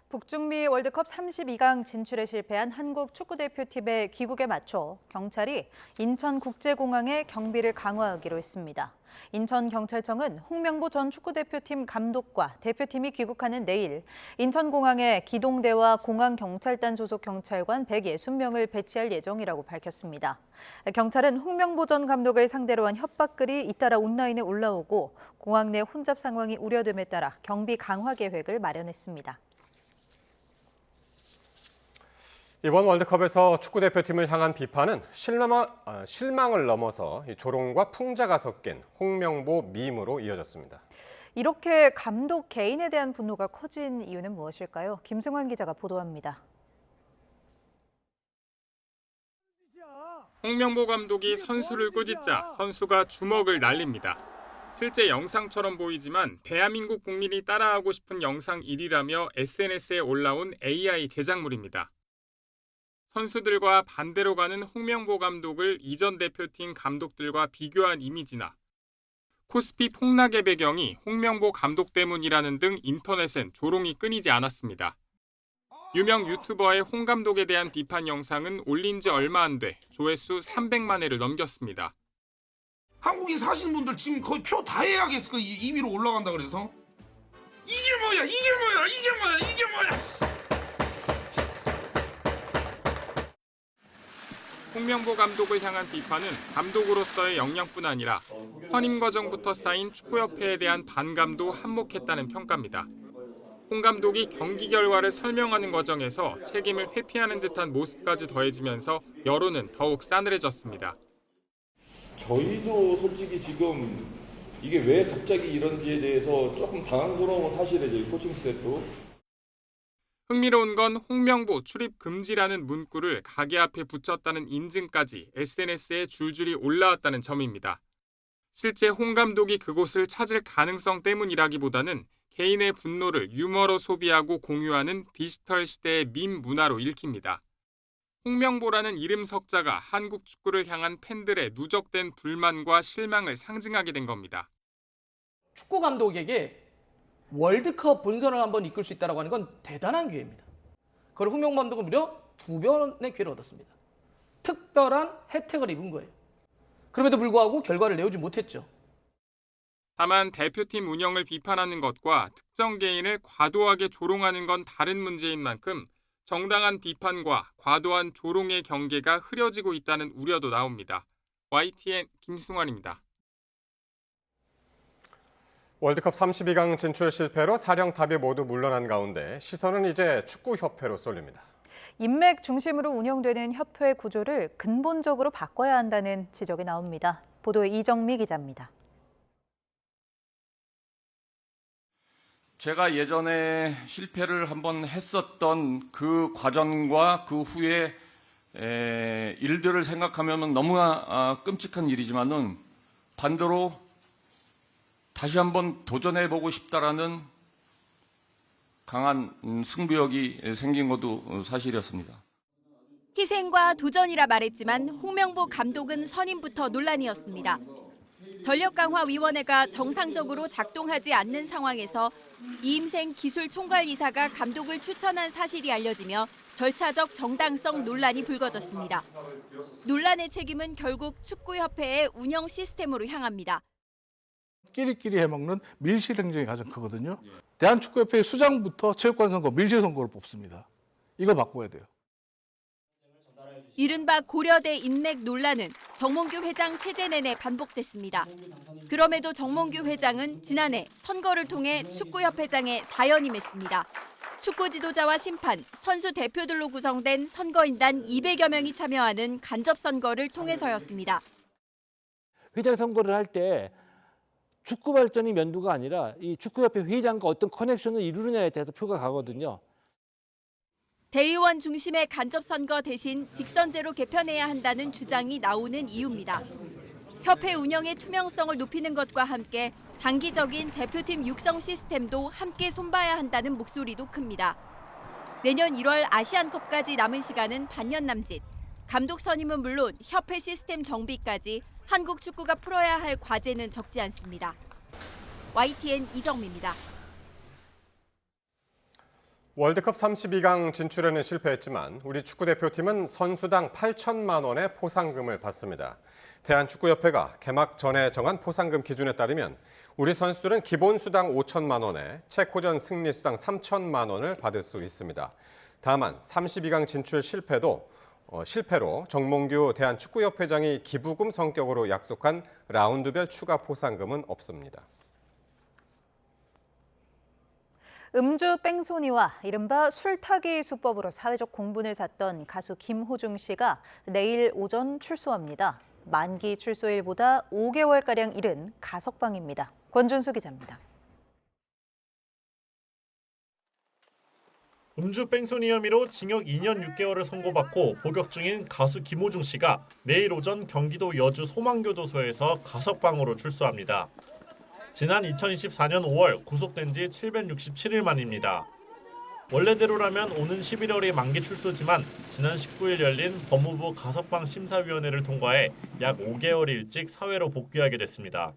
북중미 월드컵 32강 진출에 실패한 한국 축구대표팀의 귀국에 맞춰 경찰이 인천국제공항에 경비를 강화하기로 했습니다. 인천경찰청은 홍명보 전 축구대표팀 감독과 대표팀이 귀국하는 내일 인천공항에 기동대와 공항경찰단 소속 경찰관 160명을 배치할 예정이라고 밝혔습니다. 경찰은 홍명보 전 감독을 상대로 한 협박글이 잇따라 온라인에 올라오고 공항 내 혼잡 상황이 우려됨에 따라 경비 강화 계획을 마련했습니다. 이번 월드컵에서 축구대표팀을 향한 비판은 실망을 넘어서 조롱과 풍자가 섞인 홍명보 밈으로 이어졌습니다. 이렇게 감독 개인에 대한 분노가 커진 이유는 무엇일까요? 김승환 기자가 보도합니다. 홍명보 감독이 선수를 꾸짖자 선수가 주먹을 날립니다. 실제 영상처럼 보이지만 대한민국 국민이 따라하고 싶은 영상 1위라며 SNS에 올라온 AI 제작물입니다. 선수들과 반대로 가는 홍명보 감독을 이전 대표팀 감독들과 비교한 이미지나 코스피 폭락의 배경이 홍명보 감독 때문이라는 등 인터넷엔 조롱이 끊이지 않았습니다. 유명 유튜버의 홍 감독에 대한 비판 영상은 올린 지 얼마 안 돼 조회수 300만 회를 넘겼습니다. 한국인 사시는 분들 지금 거의 표 다 해야겠어. 2위로 올라간다 그래서. 이게 뭐야? 홍명보 감독을 향한 비판은 감독으로서의 역량뿐 아니라 선임 과정부터 쌓인 축구협회에 대한 반감도 한몫했다는 평가입니다. 홍 감독이 경기 결과를 설명하는 과정에서 책임을 회피하는 듯한 모습까지 더해지면서 여론은 더욱 싸늘해졌습니다. 저희도 솔직히 지금 이게 왜 갑자기 이런지에 대해서 조금 당황스러운 건 사실이에요. 저희 코칭 스태프. 흥미로운 건 홍명보 출입 금지라는 문구를 가게 앞에 붙였다는 인증까지 SNS에 줄줄이 올라왔다는 점입니다. 실제 홍 감독이 그곳을 찾을 가능성 때문이라기보다는 개인의 분노를 유머로 소비하고 공유하는 디지털 시대의 밈 문화로 읽힙니다. 홍명보라는 이름 석자가 한국 축구를 향한 팬들의 누적된 불만과 실망을 상징하게 된 겁니다. 축구 감독에게 월드컵 본선을 한번 이끌 수 있다는 건 대단한 기회입니다. 그걸 홍명보 감독은 무려 2번의 기회를 얻었습니다. 특별한 혜택을 입은 거예요. 그럼에도 불구하고 결과를 내오지 못했죠. 다만 대표팀 운영을 비판하는 것과 특정 개인을 과도하게 조롱하는 건 다른 문제인 만큼 정당한 비판과 과도한 조롱의 경계가 흐려지고 있다는 우려도 나옵니다. YTN 김승환입니다. 월드컵 32강 진출 실패로 사령탑이 모두 물러난 가운데 시선은 이제 축구협회로 쏠립니다. 인맥 중심으로 운영되는 협회 구조를 근본적으로 바꿔야 한다는 지적이 나옵니다. 보도에 이정미 기자입니다. 제가 예전에 실패를 한번 했었던 그 과정과 그 후에 일들을 생각하면 너무나 끔찍한 일이지만은 반대로 다시 한번 도전해보고 싶다라는 강한 승부욕이 생긴 것도 사실이었습니다. 희생과 도전이라 말했지만 홍명보 감독은 선임부터 논란이었습니다. 전력강화위원회가 정상적으로 작동하지 않는 상황에서 이임생 기술총괄이사가 감독을 추천한 사실이 알려지며 절차적 정당성 논란이 불거졌습니다. 논란의 책임은 결국 축구협회의 운영 시스템으로 향합니다. 끼리끼리 해먹는 밀실 행정이 가장 크거든요. 대한축구협회의 수장부터 체육관 선거, 밀실 선거를 뽑습니다. 이거 바꿔야 돼요. 이른바 고려대 인맥 논란은 정몽규 회장 체제 내내 반복됐습니다. 그럼에도 정몽규 회장은 지난해 선거를 통해 축구협회장에 사연임했습니다. 축구 지도자와 심판, 선수 대표들로 구성된 선거인단 200여 명이 참여하는 간접 선거를 통해서였습니다. 회장 선거를 할 때 축구 발전이 면도가 아니라 이 축구협회 회장과 어떤 커넥션을 이루느냐에 대해서 표가 가거든요. 대의원 중심의 간접 선거 대신 직선제로 개편해야 한다는 주장이 나오는 이유입니다. 협회 운영의 투명성을 높이는 것과 함께 장기적인 대표팀 육성 시스템도 함께 손봐야 한다는 목소리도 큽니다. 내년 1월 아시안컵까지 남은 시간은 반년 남짓. 감독 선임은 물론 협회 시스템 정비까지 한국 축구가 풀어야 할 과제는 적지 않습니다. YTN 이정미입니다. 월드컵 32강 진출에는 실패했지만 우리 축구대표팀은 선수당 8천만 원의 포상금을 받습니다. 대한축구협회가 개막 전에 정한 포상금 기준에 따르면 우리 선수들은 기본 수당 5천만 원에 체코전 승리 수당 3천만 원을 받을 수 있습니다. 다만 32강 진출 실패로 정몽규 대한축구협회장이 기부금 성격으로 약속한 라운드별 추가 포상금은 없습니다. 음주 뺑소니와 이른바 술타기 수법으로 사회적 공분을 샀던 가수 김호중 씨가 내일 오전 출소합니다. 만기 출소일보다 5개월가량 이른 가석방입니다. 권준수 기자입니다. 음주 뺑소니 혐의로 징역 2년 6개월을 선고받고 복역 중인 가수 김호중 씨가 내일 오전 경기도 여주 소망교도소에서 가석방으로 출소합니다. 지난 2024년 5월 구속된 지 767일 만입니다. 원래대로라면 오는 11월이 만기 출소지만 지난 19일 열린 법무부 가석방 심사위원회를 통과해 약 5개월 일찍 사회로 복귀하게 됐습니다.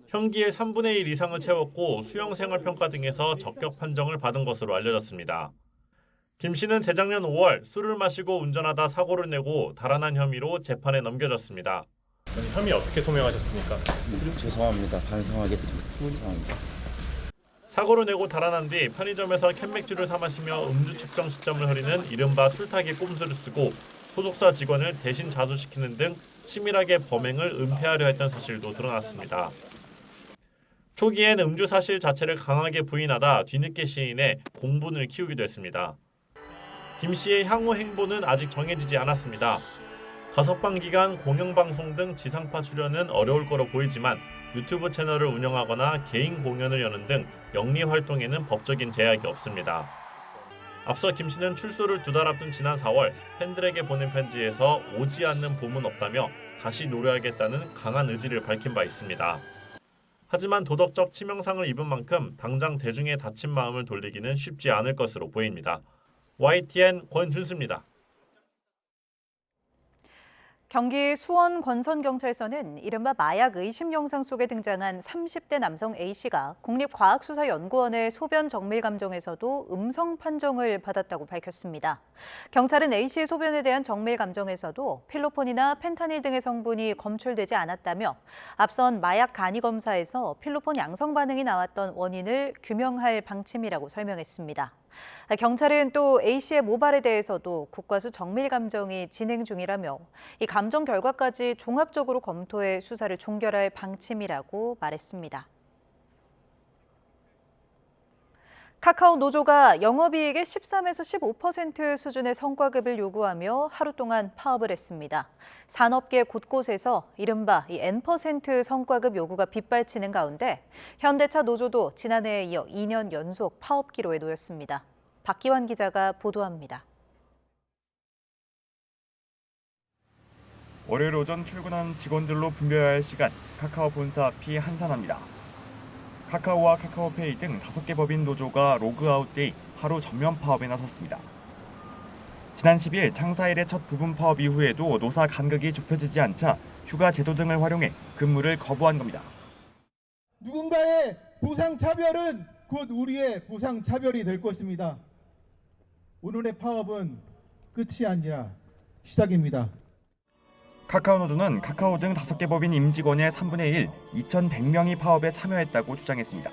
형기의 3분의 1 이상을 채웠고 수용생활평가 등에서 적격 판정을 받은 것으로 알려졌습니다. 김 씨는 재작년 5월 술을 마시고 운전하다 사고를 내고 달아난 혐의로 재판에 넘겨졌습니다. 혐의 어떻게 소명하셨습니까? 죄송합니다. 반성하겠습니다. 죄송합니다. 사고를 내고 달아난 뒤 편의점에서 캔맥주를 사 마시며 음주 측정 시점을 흐리는 이른바 술타기 꼼수를 쓰고 소속사 직원을 대신 자수시키는 등 치밀하게 범행을 은폐하려 했던 사실도 드러났습니다. 초기엔 음주 사실 자체를 강하게 부인하다 뒤늦게 시인해 공분을 키우기도 했습니다. 김 씨의 향후 행보는 아직 정해지지 않았습니다. 가석방 기간 공영방송 등 지상파 출연은 어려울 거로 보이지만 유튜브 채널을 운영하거나 개인 공연을 여는 등 영리 활동에는 법적인 제약이 없습니다. 앞서 김 씨는 출소를 2달 앞둔 지난 4월 팬들에게 보낸 편지에서 오지 않는 봄은 없다며 다시 노래하겠다는 강한 의지를 밝힌 바 있습니다. 하지만 도덕적 치명상을 입은 만큼 당장 대중의 다친 마음을 돌리기는 쉽지 않을 것으로 보입니다. YTN 권준수입니다. 경기 수원 권선경찰서는 이른바 마약 의심 영상 속에 등장한 30대 남성 A씨가 국립과학수사연구원의 소변 정밀 감정에서도 음성 판정을 받았다고 밝혔습니다. 경찰은 A씨의 소변에 대한 정밀 감정에서도 필로폰이나 펜타닐 등의 성분이 검출되지 않았다며 앞선 마약 간이 검사에서 필로폰 양성 반응이 나왔던 원인을 규명할 방침이라고 설명했습니다. 경찰은 또 A씨의 모발에 대해서도 국과수 정밀 감정이 진행 중이라며 이 감정 결과까지 종합적으로 검토해 수사를 종결할 방침이라고 말했습니다. 카카오 노조가 영업이익의 13에서 15% 수준의 성과급을 요구하며 하루 동안 파업을 했습니다. 산업계 곳곳에서 이른바 N% 성과급 요구가 빗발치는 가운데 현대차 노조도 지난해에 이어 2년 연속 파업 기로에 놓였습니다. 박기환 기자가 보도합니다. 월요일 오전 출근한 직원들로 분배해야 할 시간, 카카오 본사 앞이 한산합니다. 카카오와 카카오페이 등 5개 법인 노조가 로그아웃데이 하루 전면 파업에 나섰습니다. 지난 10일 창사일의 첫 부분 파업 이후에도 노사 간극이 좁혀지지 않자 휴가 제도 등을 활용해 근무를 거부한 겁니다. 누군가의 보상차별은 곧 우리의 보상차별이 될 것입니다. 오늘의 파업은 끝이 아니라 시작입니다. 카카오 노조는 카카오 등 5개 법인 임직원의 3분의 1, 2,100명이 파업에 참여했다고 주장했습니다.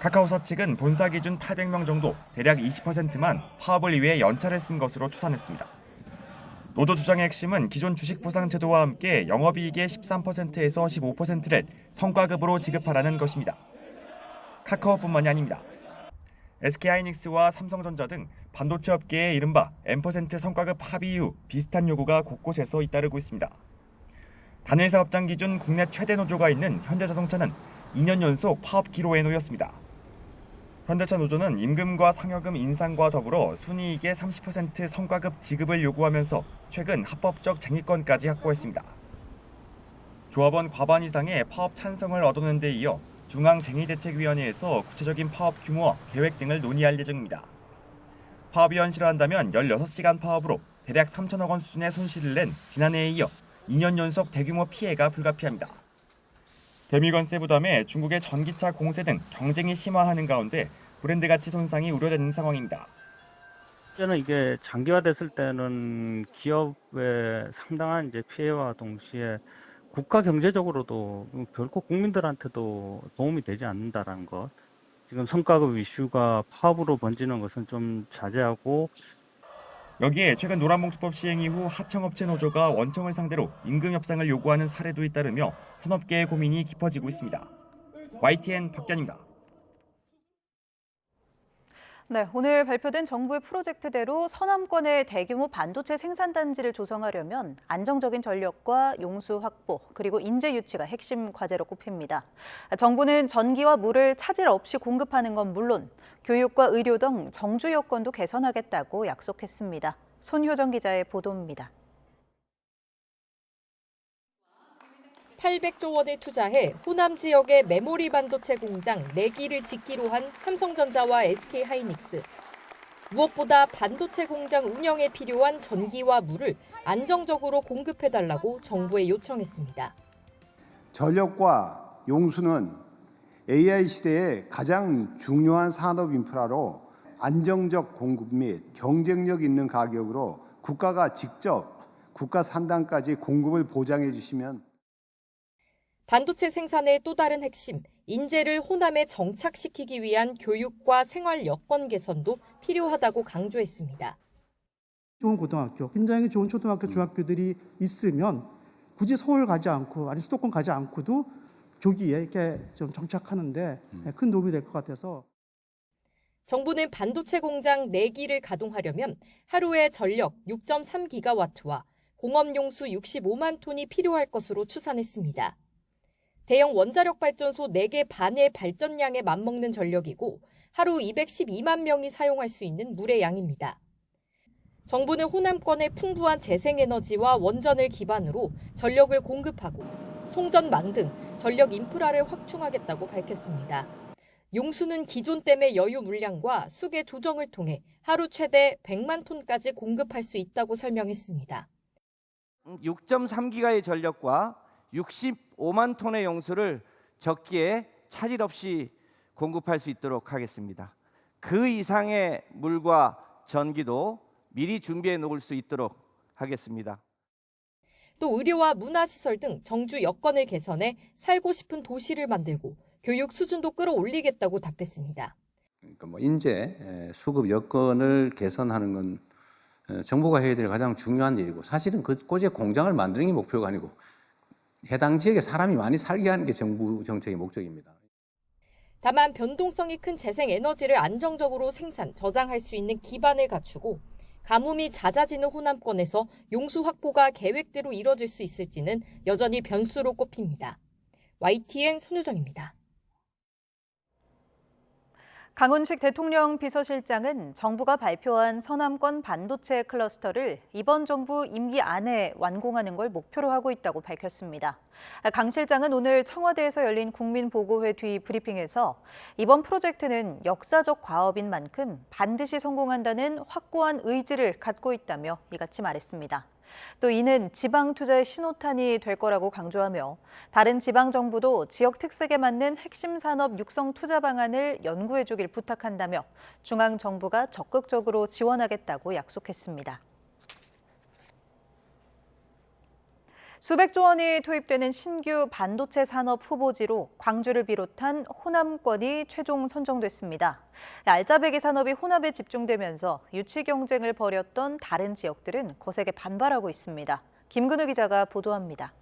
카카오사 측은 본사 기준 800명 정도, 대략 20%만 파업을 위해 연차를 쓴 것으로 추산했습니다. 노조 주장의 핵심은 기존 주식 보상 제도와 함께 영업이익의 13%에서 15%를 성과급으로 지급하라는 것입니다. 카카오뿐만이 아닙니다. SK하이닉스와 삼성전자 등 반도체 업계의 이른바 M% 성과급 합의 이후 비슷한 요구가 곳곳에서 잇따르고 있습니다. 단일 사업장 기준 국내 최대 노조가 있는 현대자동차는 2년 연속 파업 기로에 놓였습니다. 현대차 노조는 임금과 상여금 인상과 더불어 순이익의 30% 성과급 지급을 요구하면서 최근 합법적 쟁의권까지 확보했습니다. 조합원 과반 이상의 파업 찬성을 얻어낸 데 이어 중앙쟁의대책위원회에서 구체적인 파업 규모와 계획 등을 논의할 예정입니다. 파업이 현실화한다면 16시간 파업으로 대략 3천억 원 수준의 손실을 낸 지난해에 이어 2년 연속 대규모 피해가 불가피합니다. 대미관세 부담에 중국의 전기차 공세 등 경쟁이 심화하는 가운데 브랜드 가치 손상이 우려되는 상황입니다. 저는 이게 장기화됐을 때는 기업에 상당한 이제 피해와 동시에 국가 경제적으로도 결코 국민들한테도 도움이 되지 않는다라는 것. 지금 성과급 이슈가 파업으로 번지는 것은 좀 자제하고. 여기에 최근 노란봉투법 시행 이후 하청업체 노조가 원청을 상대로 임금 협상을 요구하는 사례도 잇따르며 산업계의 고민이 깊어지고 있습니다. YTN 박견입니다. 네, 오늘 발표된 정부의 프로젝트대로 서남권의 대규모 반도체 생산단지를 조성하려면 안정적인 전력과 용수 확보, 그리고 인재 유치가 핵심 과제로 꼽힙니다. 정부는 전기와 물을 차질 없이 공급하는 건 물론 교육과 의료 등 정주 여건도 개선하겠다고 약속했습니다. 손효정 기자의 보도입니다. 800조 원을 투자해 호남 지역의 메모리 반도체 공장 4기를 짓기로 한 삼성전자와 SK하이닉스. 무엇보다 반도체 공장 운영에 필요한 전기와 물을 안정적으로 공급해달라고 정부에 요청했습니다. 전력과 용수는 AI 시대의 가장 중요한 산업 인프라로 안정적 공급 및 경쟁력 있는 가격으로 국가가 직접 국가 산단까지 공급을 보장해 주시면 반도체 생산의 또 다른 핵심, 인재를 호남에 정착시키기 위한 교육과 생활 여건 개선도 필요하다고 강조했습니다. 좋은 고등학교, 굉장히 좋은 초등학교, 중학교들이 있으면 굳이 서울 가지 않고 아니 수도권 가지 않고도 조기에 이렇게 좀 정착하는데 큰 도움이 될 것 같아서. 정부는 반도체 공장 4기를 가동하려면 하루에 전력 6.3기가와트와 공업 용수 65만 톤이 필요할 것으로 추산했습니다. 대형 원자력 발전소 4개 반의 발전량에 맞먹는 전력이고 하루 212만 명이 사용할 수 있는 물의 양입니다. 정부는 호남권의 풍부한 재생에너지와 원전을 기반으로 전력을 공급하고 송전망 등 전력 인프라를 확충하겠다고 밝혔습니다. 용수는 기존 댐의 여유 물량과 수계 조정을 통해 하루 최대 100만 톤까지 공급할 수 있다고 설명했습니다. 6.3기가의 전력과 65만 톤의 용수를 적기에 차질 없이 공급할 수 있도록 하겠습니다. 그 이상의 물과 전기도 미리 준비해 놓을 수 있도록 하겠습니다. 또 의료와 문화시설 등 정주 여건을 개선해 살고 싶은 도시를 만들고 교육 수준도 끌어올리겠다고 답했습니다. 그러니까 인재 수급 여건을 개선하는 건 정부가 해야 될 가장 중요한 일이고 사실은 그곳에 공장을 만드는 게 목표가 아니고 해당 지역에 사람이 많이 살게 하는 게 정부 정책의 목적입니다. 다만 변동성이 큰 재생에너지를 안정적으로 생산, 저장할 수 있는 기반을 갖추고 가뭄이 잦아지는 호남권에서 용수 확보가 계획대로 이뤄질 수 있을지는 여전히 변수로 꼽힙니다. YTN 손효정입니다. 강훈식 대통령 비서실장은 정부가 발표한 서남권 반도체 클러스터를 이번 정부 임기 안에 완공하는 걸 목표로 하고 있다고 밝혔습니다. 강 실장은 오늘 청와대에서 열린 국민보고회 뒤 브리핑에서 이번 프로젝트는 역사적 과업인 만큼 반드시 성공한다는 확고한 의지를 갖고 있다며 이같이 말했습니다. 또 이는 지방 투자의 신호탄이 될 거라고 강조하며 다른 지방 정부도 지역 특색에 맞는 핵심 산업 육성 투자 방안을 연구해 주길 부탁한다며 중앙 정부가 적극적으로 지원하겠다고 약속했습니다. 수백조 원이 투입되는 신규 반도체 산업 후보지로 광주를 비롯한 호남권이 최종 선정됐습니다. 알짜배기 산업이 호남에 집중되면서 유치 경쟁을 벌였던 다른 지역들은 거세게 반발하고 있습니다. 김근우 기자가 보도합니다.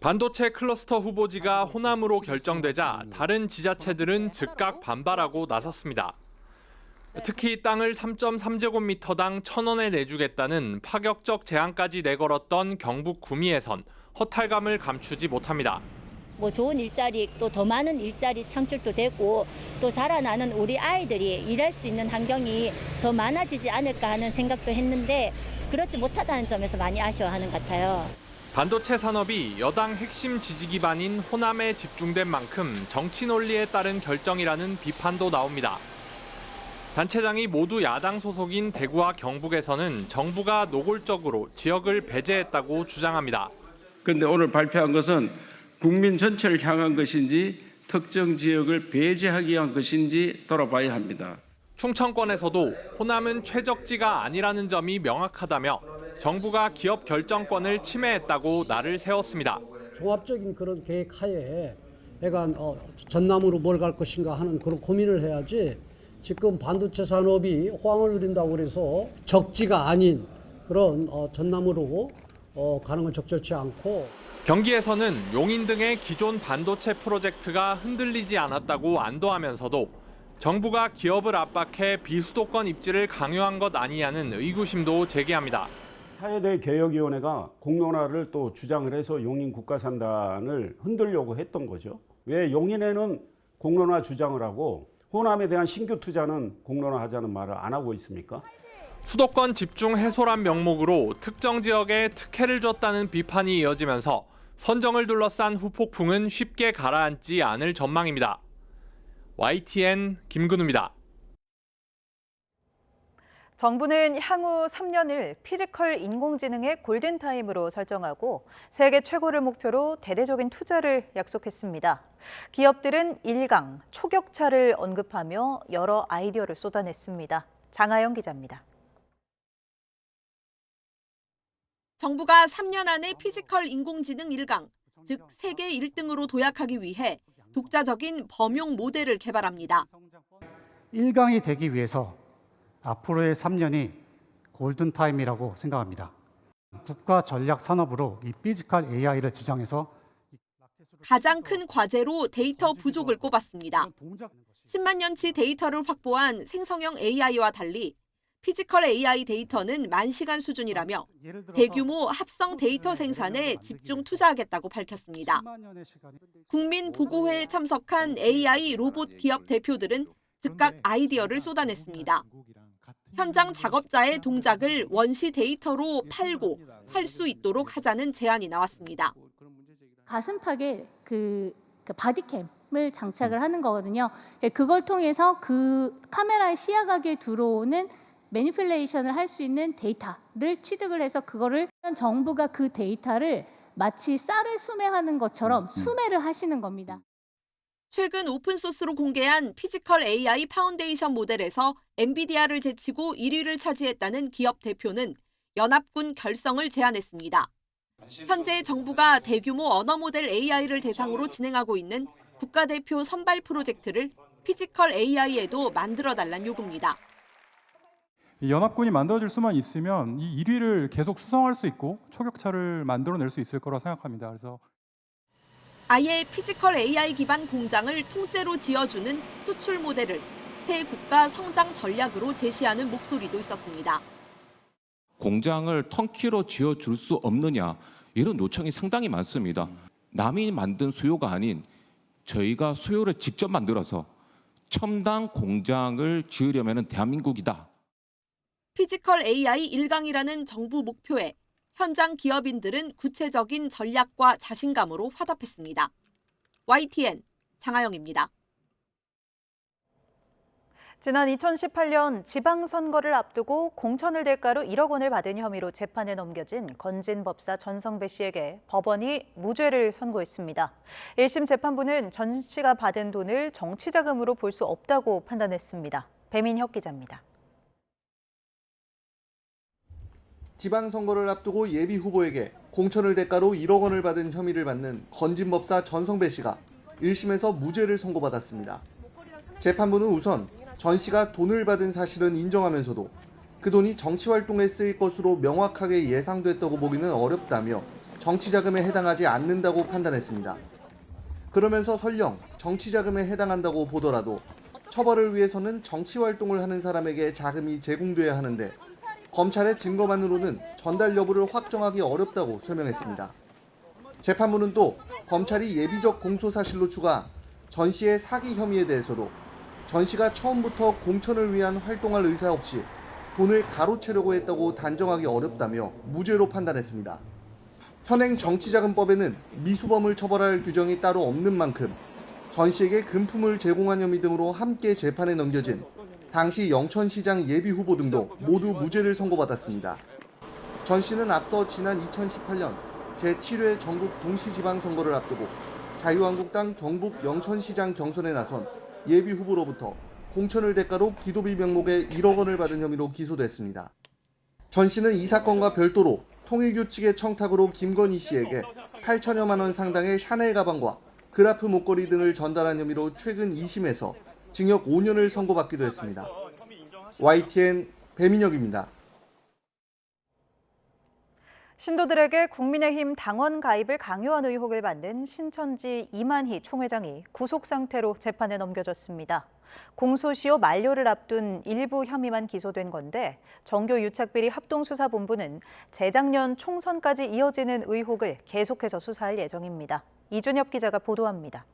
반도체 클러스터 후보지가 호남으로 결정되자 다른 지자체들은 즉각 반발하고 나섰습니다. 특히 땅을 3.3제곱미터당 1,000원에 내주겠다는 파격적 제안까지 내걸었던 경북 구미에선 허탈감을 감추지 못합니다. 뭐 좋은 일자리 또 더 많은 일자리 창출도 되고 또 자라나는 우리 아이들이 일할 수 있는 환경이 더 많아지지 않을까 하는 생각도 했는데 그렇지 못하다는 점에서 많이 아쉬워하는 것 같아요. 반도체 산업이 여당 핵심 지지 기반인 호남에 집중된 만큼 정치 논리에 따른 결정이라는 비판도 나옵니다. 단체장이 모두 야당 소속인 대구와 경북에서는 정부가 노골적으로 지역을 배제했다고 주장합니다. 그런데 오늘 발표한 것은 국민 전체를 향한 것인지 특정 지역을 배제하기 위한 것인지 돌아봐야 합니다. 충청권에서도 호남은 최적지가 아니라는 점이 명확하다며 정부가 기업 결정권을 침해했다고 날을 세웠습니다. 종합적인 그런 계획 하에 약간 전남으로 뭘 갈 것인가 하는 그런 고민을 해야지 지금 반도체 산업이 호황을 누린다고 해서 적지가 아닌 그런 전남으로 가는 건 적절치 않고 경기에서는 용인 등의 기존 반도체 프로젝트가 흔들리지 않았다고 안도하면서도 정부가 기업을 압박해 비수도권 입지를 강요한 것 아니냐는 의구심도 제기합니다. 차세대 개혁위원회가 공론화를 또 주장을 해서 용인 국가산단을 흔들려고 했던 거죠. 왜 용인에는 공론화 주장을 하고 호남에 대한 신규 투자는 공론화하자는 말을 안 하고 있습니까? 수도권 집중 해소란 명목으로 특정 지역에 특혜를 줬다는 비판이 이어지면서 선정을 둘러싼 후폭풍은 쉽게 가라앉지 않을 전망입니다. YTN 김근우입니다. 정부는 향후 3년을 피지컬 인공지능의 골든타임으로 설정하고 세계 최고를 목표로 대대적인 투자를 약속했습니다. 기업들은 1강, 초격차를 언급하며 여러 아이디어를 쏟아냈습니다. 장하영 기자입니다. 정부가 3년 안에 피지컬 인공지능 1강, 즉 세계 1등으로 도약하기 위해 독자적인 범용 모델을 개발합니다. 1강이 되기 위해서 앞으로의 3년이 골든타임이라고 생각합니다. 국가 전략 산업으로 이 피지컬 AI를 지정해서 가장 큰 과제로 데이터 부족을 꼽았습니다. 10만 년치 데이터를 확보한 생성형 AI와 달리 피지컬 AI 데이터는 만시간 수준이라며 대규모 합성 데이터 생산에 집중 투자하겠다고 밝혔습니다. 국민보고회에 참석한 AI 로봇 기업 대표들은 즉각 아이디어를 쏟아냈습니다. 현장 작업자의 동작을 원시 데이터로 팔고 살 수 있도록 하자는 제안이 나왔습니다. 가슴팍에 그 바디캠을 장착을 하는 거거든요. 그걸 통해서 그 카메라의 시야각에 들어오는 매니플레이션을 할 수 있는 데이터를 취득을 해서 그거를 정부가 그 데이터를 마치 쌀을 수매하는 것처럼 수매를 하시는 겁니다. 최근 오픈소스로 공개한 피지컬 AI 파운데이션 모델에서 엔비디아를 제치고 1위를 차지했다는 기업 대표는 연합군 결성을 제안했습니다. 현재 정부가 대규모 언어 모델 AI를 대상으로 진행하고 있는 국가대표 선발 프로젝트를 피지컬 AI에도 만들어달란 요구입니다. 연합군이 만들어질 수만 있으면 이 1위를 계속 수성할 수 있고 초격차를 만들어낼 수 있을 거라 생각합니다. 그래서 아예 피지컬 AI 기반 공장을 통째로 지어주는 수출 모델을 새 국가 성장 전략으로 제시하는 목소리도 있었습니다. 공장을 턴키로 지어줄 수 없느냐 이런 요청이 상당히 많습니다. 남이 만든 수요가 아닌 저희가 수요를 직접 만들어서 첨단 공장을 지으려면 대한민국이다. 피지컬 AI 1강이라는 정부 목표에 현장 기업인들은 구체적인 전략과 자신감으로 화답했습니다. YTN 장하영입니다. 지난 2018년 지방선거를 앞두고 공천을 대가로 1억 원을 받은 혐의로 재판에 넘겨진 건진 법사 전성배 씨에게 법원이 무죄를 선고했습니다. 1심 재판부는 전 씨가 받은 돈을 정치자금으로 볼 수 없다고 판단했습니다. 배민혁 기자입니다. 지방선거를 앞두고 예비 후보에게 공천을 대가로 1억 원을 받은 혐의를 받는 건진 법사 전성배 씨가 1심에서 무죄를 선고받았습니다. 재판부는 우선 전 씨가 돈을 받은 사실은 인정하면서도 그 돈이 정치활동에 쓰일 것으로 명확하게 예상됐다고 보기는 어렵다며 정치자금에 해당하지 않는다고 판단했습니다. 그러면서 설령 정치자금에 해당한다고 보더라도 처벌을 위해서는 정치활동을 하는 사람에게 자금이 제공돼야 하는데 검찰의 증거만으로는 전달 여부를 확정하기 어렵다고 설명했습니다. 재판부는 또 검찰이 예비적 공소사실로 추가 전 씨의 사기 혐의에 대해서도 전 씨가 처음부터 공천을 위한 활동할 의사 없이 돈을 가로채려고 했다고 단정하기 어렵다며 무죄로 판단했습니다. 현행 정치자금법에는 미수범을 처벌할 규정이 따로 없는 만큼 전 씨에게 금품을 제공한 혐의 등으로 함께 재판에 넘겨진 당시 영천시장 예비후보 등도 모두 무죄를 선고받았습니다. 전 씨는 앞서 지난 2018년 제7회 전국 동시지방선거를 앞두고 자유한국당 경북 영천시장 경선에 나선 예비후보로부터 공천을 대가로 기도비 명목의 1억 원을 받은 혐의로 기소됐습니다. 전 씨는 이 사건과 별도로 통일교 측의 청탁으로 김건희 씨에게 8천여만 원 상당의 샤넬 가방과 그라프 목걸이 등을 전달한 혐의로 최근 2심에서 징역 5년을 선고받기도 했습니다. YTN 배민혁입니다. 신도들에게 국민의힘 당원 가입을 강요한 의혹을 받는 신천지 이만희 총회장이 구속 상태로 재판에 넘겨졌습니다. 공소시효 만료를 앞둔 일부 혐의만 기소된 건데 정교유착비리 합동수사본부는 재작년 총선까지 이어지는 의혹을 계속해서 수사할 예정입니다. 이준엽 기자가 보도합니다.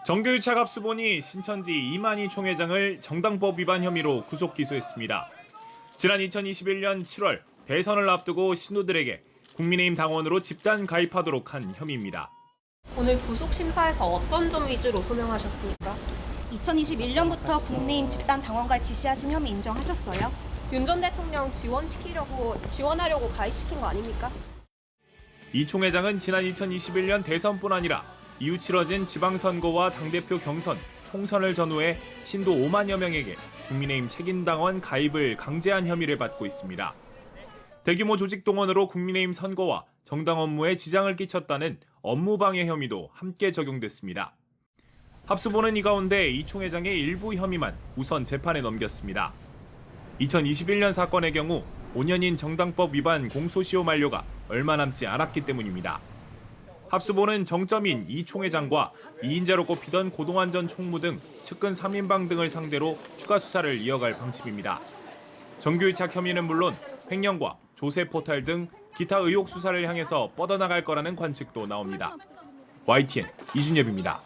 정교유착합수본이 신천지 이만희 총회장을 정당법 위반 혐의로 구속 기소했습니다. 지난 2021년 7월 대선을 앞두고 신도들에게 국민의힘 당원으로 집단 가입하도록 한 혐의입니다. 오늘 구속심사에서 어떤 점 위주로 소명하셨습니까? 2021년부터 국민의힘 집단 당원 가입 지시하신 혐의 인정하셨어요? 윤 전 대통령 지원하려고 가입시킨 거 아닙니까? 이 총회장은 지난 2021년 대선뿐 아니라 이후 치러진 지방선거와 당대표 경선, 총선을 전후해 신도 5만여 명에게 국민의힘 책임당원 가입을 강제한 혐의를 받고 있습니다. 대규모 조직 동원으로 국민의힘 선거와 정당 업무에 지장을 끼쳤다는 업무방해 혐의도 함께 적용됐습니다. 합수본은 이 가운데 이 총회장의 일부 혐의만 우선 재판에 넘겼습니다. 2021년 사건의 경우 5년인 정당법 위반 공소시효 만료가 얼마 남지 않았기 때문입니다. 합수본은 정점인 이 총회장과 2인자로 꼽히던 고동환 전 총무 등 측근 3인방 등을 상대로 추가 수사를 이어갈 방침입니다. 정교유착 혐의는 물론 횡령과 조세 포탈 등 기타 의혹 수사를 향해서 뻗어나갈 거라는 관측도 나옵니다. YTN 이준엽입니다.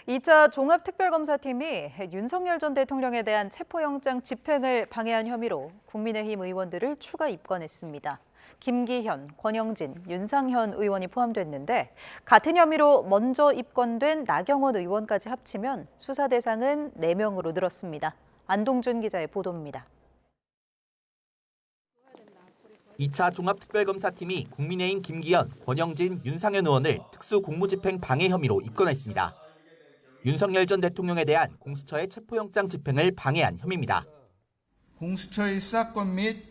2차 종합특별검사팀이 윤석열 전 대통령에 대한 체포영장 집행을 방해한 혐의로 국민의힘 의원들을 추가 입건했습니다. 김기현, 권영진, 윤상현 의원이 포함됐는데 같은 혐의로 먼저 입건된 나경원 의원까지 합치면 수사 대상은 4명으로 늘었습니다. 안동준 기자의 보도입니다. 2차 종합특별검사팀이 국민의힘 김기현, 권영진, 윤상현 의원을 특수공무집행 방해 혐의로 입건했습니다. 윤석열 전 대통령에 대한 공수처의 체포영장 집행을 방해한 혐의입니다. 공수처의 수사권 및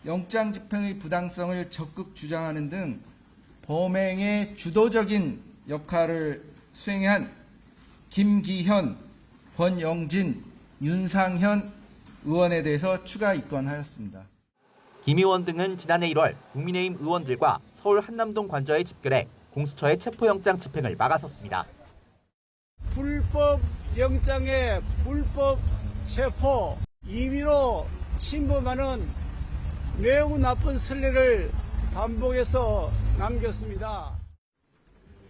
영장 집행의 부당성을 적극 주장하는 등 범행의 주도적인 역할을 수행한 김기현, 권영진, 윤상현 의원에 대해서 추가 입건하였습니다. 김 의원 등은 지난해 1월 국민의힘 의원들과 서울 한남동 관저에 집결해 공수처의 체포영장 집행을 막아섰습니다. 불법 영장의 불법 체포, 임의로 침범하는 매우 나쁜 선례를 반복해서 남겼습니다.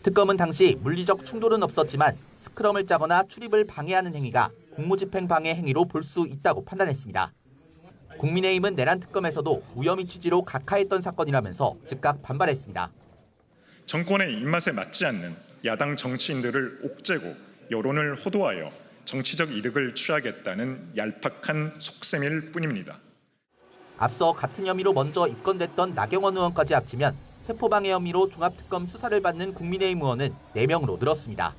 특검은 당시 물리적 충돌은 없었지만 스크럼을 짜거나 출입을 방해하는 행위가 공무집행 방해 행위로 볼 수 있다고 판단했습니다. 국민의힘은 내란 특검에서도 무혐의 취지로 각하했던 사건이라면서 즉각 반발했습니다. 정권의 입맛에 맞지 않는 야당 정치인들을 옥죄고 여론을 호도하여 정치적 이득을 취하겠다는 얄팍한 속셈일 뿐입니다. 앞서 같은 혐의로 먼저 입건됐던 나경원 의원까지 합치면 체포방해 혐의로 종합특검 수사를 받는 국민의힘 의원은 4명으로 늘었습니다.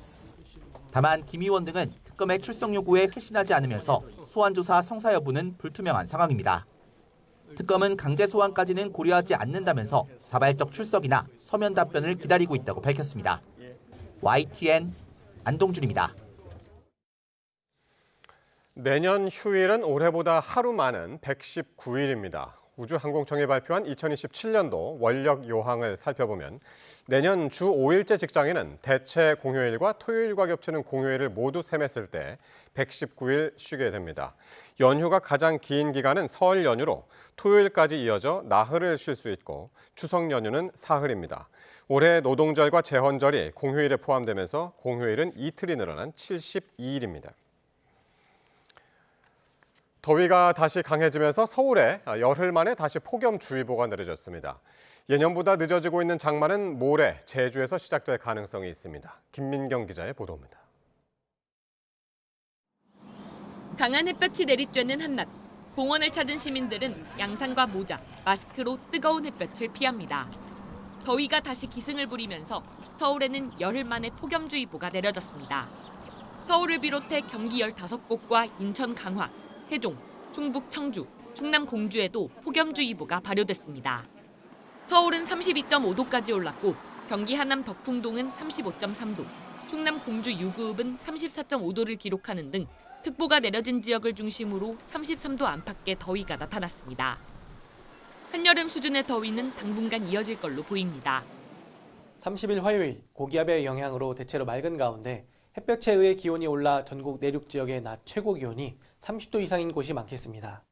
다만 김 의원 등은 특검의 출석 요구에 회신하지 않으면서 소환조사 성사 여부는 불투명한 상황입니다. 특검은 강제 소환까지는 고려하지 않는다면서 자발적 출석이나 서면 답변을 기다리고 있다고 밝혔습니다. YTN 안동준입니다. 내년 휴일은 올해보다 하루 많은 119일입니다. 우주항공청이 발표한 2027년도 원력 요항을 살펴보면 내년 주 5일째 직장인은 대체 공휴일과 토요일과 겹치는 공휴일을 모두 셈했을 때 119일 쉬게 됩니다. 연휴가 가장 긴 기간은 설 연휴로 토요일까지 이어져 나흘을 쉴 수 있고 추석 연휴는 사흘입니다. 올해 노동절과 제헌절이 공휴일에 포함되면서 공휴일은 이틀이 늘어난 72일입니다. 더위가 다시 강해지면서 서울에 열흘 만에 다시 폭염주의보가 내려졌습니다. 예년보다 늦어지고 있는 장마는 모레 제주에서 시작될 가능성이 있습니다. 김민경 기자의 보도입니다. 강한 햇볕이 내리쬐는 한낮, 공원을 찾은 시민들은 양산과 모자, 마스크로 뜨거운 햇볕을 피합니다. 더위가 다시 기승을 부리면서 서울에는 열흘 만에 폭염주의보가 내려졌습니다. 서울을 비롯해 경기 15곳과 인천 강화, 세종, 충북 청주, 충남 공주에도 폭염주의보가 발효됐습니다. 서울은 32.5도까지 올랐고 경기 하남 덕풍동은 35.3도, 충남 공주 유구읍은 34.5도를 기록하는 등 특보가 내려진 지역을 중심으로 33도 안팎의 더위가 나타났습니다. 한여름 수준의 더위는 당분간 이어질 걸로 보입니다. 30일 화요일 고기압의 영향으로 대체로 맑은 가운데 햇볕에 의해 기온이 올라 전국 내륙 지역의 낮 최고 기온이 30도 이상인 곳이 많겠습니다.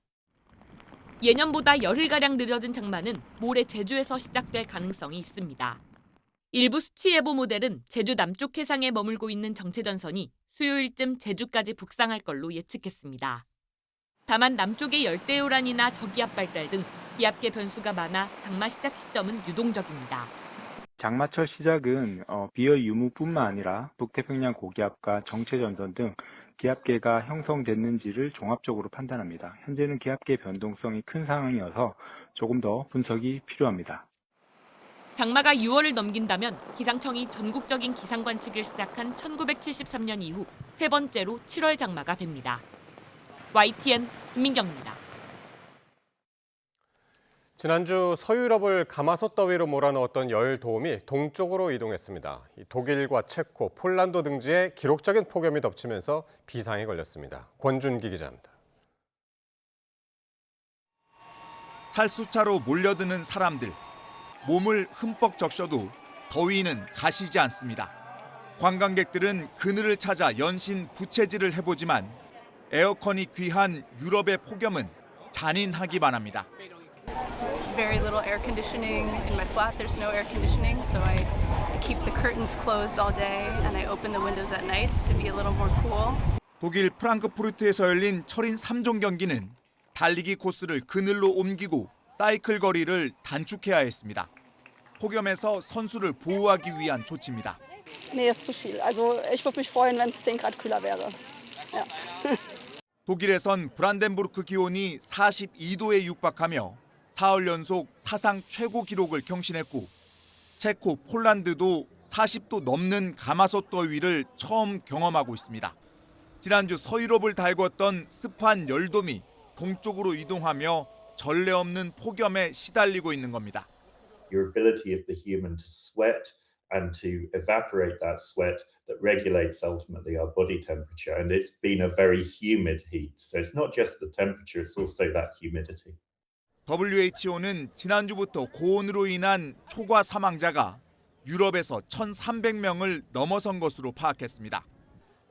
예년보다 열흘가량 늦어진 장마는 모레 제주에서 시작될 가능성이 있습니다. 일부 수치 예보 모델은 제주 남쪽 해상에 머물고 있는 정체전선이 수요일쯤 제주까지 북상할 걸로 예측했습니다. 다만 남쪽의 열대요란이나 저기압 발달 등 기압계 변수가 많아 장마 시작 시점은 유동적입니다. 장마철 시작은 비의 유무뿐만 아니라 북태평양 고기압과 정체전선 등 기압계가 형성됐는지를 종합적으로 판단합니다. 현재는 기압계 변동성이 큰 상황이어서 조금 더 분석이 필요합니다. 장마가 6월을 넘긴다면 기상청이 전국적인 기상 관측을 시작한 1973년 이후 세 번째로 7월 장마가 됩니다. YTN 김민경입니다. 지난주 서유럽을 가마솥 더위로 몰아넣었던 열 도움이 동쪽으로 이동했습니다. 독일과 체코, 폴란드 등지에 기록적인 폭염이 덮치면서 비상에 걸렸습니다. 권준기 기자입니다. 살수차로 몰려드는 사람들. 몸을 흠뻑 적셔도 더위는 가시지 않습니다. 관광객들은 그늘을 찾아 연신 부채질을 해보지만 에어컨이 귀한 유럽의 폭염은 잔인하기만 합니다. Very little air conditioning in my flat. There's no air conditioning, so I keep the curtains closed all day and I open the windows at night to be a little more cool. 독일 프랑크푸르트에서 열린 철인 3종 경기는 달리기 코스를 그늘로 옮기고 사이클 거리를 단축해야 했습니다. 폭염에서 선수를 보호하기 위한 조치입니다. Nee, ist zu viel. Also ich würde mich freuen, wenn es 10 Grad kühler wäre. Ja. 독일에선 브란덴부르크 기온이 42도에 육박하며 사흘 연속 사상 최고 기록을 경신했고 체코, 폴란드도 40도 넘는 가마솥 더위를 처음 경험하고 있습니다. 지난주 서유럽을 달궜던 습한 열돔이 동쪽으로 이동하며 전례 없는 폭염에 시달리고 있는 겁니다. Your ability of the human to sweat and to evaporate that sweat that regulates ultimately our body temperature. And it's been a very humid heat. So it's not just the temperature, it's also that humidity. WHO는 지난주부터 고온으로 인한 초과 사망자가 유럽에서 1,300명을 넘어선 것으로 파악했습니다.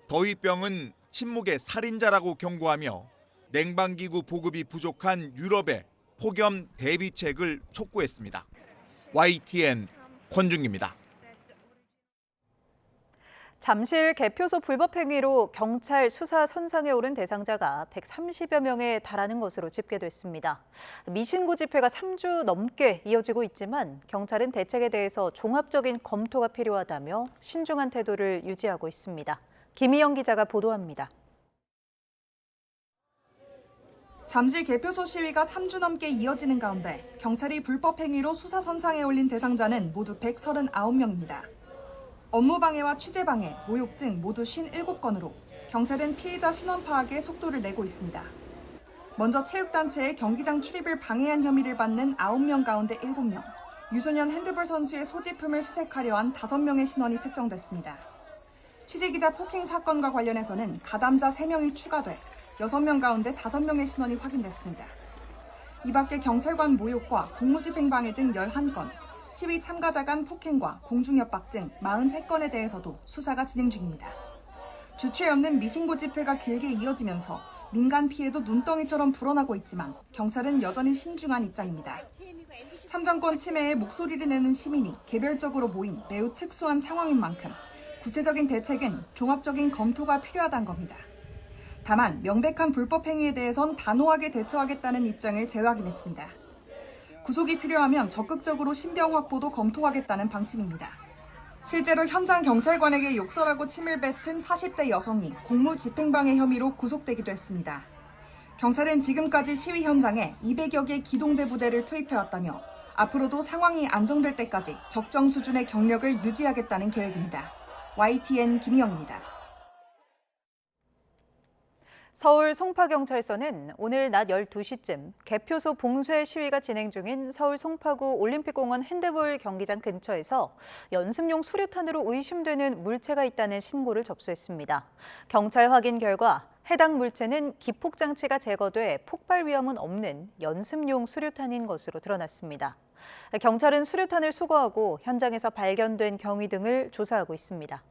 더위병은 침묵의 살인자라고 경고하며 냉방기구 보급이 부족한 유럽의 폭염 대비책을 촉구했습니다. YTN 권준기입니다. 잠실 개표소 불법 행위로 경찰 수사 선상에 오른 대상자가 130여 명에 달하는 것으로 집계됐습니다. 미신고 집회가 3주 넘게 이어지고 있지만 경찰은 대책에 대해서 종합적인 검토가 필요하다며 신중한 태도를 유지하고 있습니다. 김희영 기자가 보도합니다. 잠실 개표소 시위가 3주 넘게 이어지는 가운데 경찰이 불법 행위로 수사 선상에 올린 대상자는 모두 139명입니다. 업무방해와 취재방해, 모욕 등 모두 57건으로 경찰은 피해자 신원 파악에 속도를 내고 있습니다. 먼저 체육단체의 경기장 출입을 방해한 혐의를 받는 9명 가운데 7명, 유소년 핸드볼 선수의 소지품을 수색하려 한 5명의 신원이 특정됐습니다. 취재기자 폭행 사건과 관련해서는 가담자 3명이 추가돼 6명 가운데 5명의 신원이 확인됐습니다. 이 밖에 경찰관 모욕과 공무집행방해 등 11건, 시위 참가자 간 폭행과 공중협박 등 43건에 대해서도 수사가 진행 중입니다. 주체 없는 미신고 집회가 길게 이어지면서 민간 피해도 눈덩이처럼 불어나고 있지만 경찰은 여전히 신중한 입장입니다. 참정권 침해에 목소리를 내는 시민이 개별적으로 모인 매우 특수한 상황인 만큼 구체적인 대책은 종합적인 검토가 필요하다는 겁니다. 다만 명백한 불법 행위에 대해선 단호하게 대처하겠다는 입장을 재확인했습니다. 구속이 필요하면 적극적으로 신병 확보도 검토하겠다는 방침입니다. 실제로 현장 경찰관에게 욕설하고 침을 뱉은 40대 여성이 공무집행방해 혐의로 구속되기도 했습니다. 경찰은 지금까지 시위 현장에 200여 개 기동대 부대를 투입해왔다며 앞으로도 상황이 안정될 때까지 적정 수준의 경력을 유지하겠다는 계획입니다. YTN 김희영입니다. 서울 송파경찰서는 오늘 낮 12시쯤 개표소 봉쇄 시위가 진행 중인 서울 송파구 올림픽공원 핸드볼 경기장 근처에서 연습용 수류탄으로 의심되는 물체가 있다는 신고를 접수했습니다. 경찰 확인 결과 해당 물체는 기폭장치가 제거돼 폭발 위험은 없는 연습용 수류탄인 것으로 드러났습니다. 경찰은 수류탄을 수거하고 현장에서 발견된 경위 등을 조사하고 있습니다.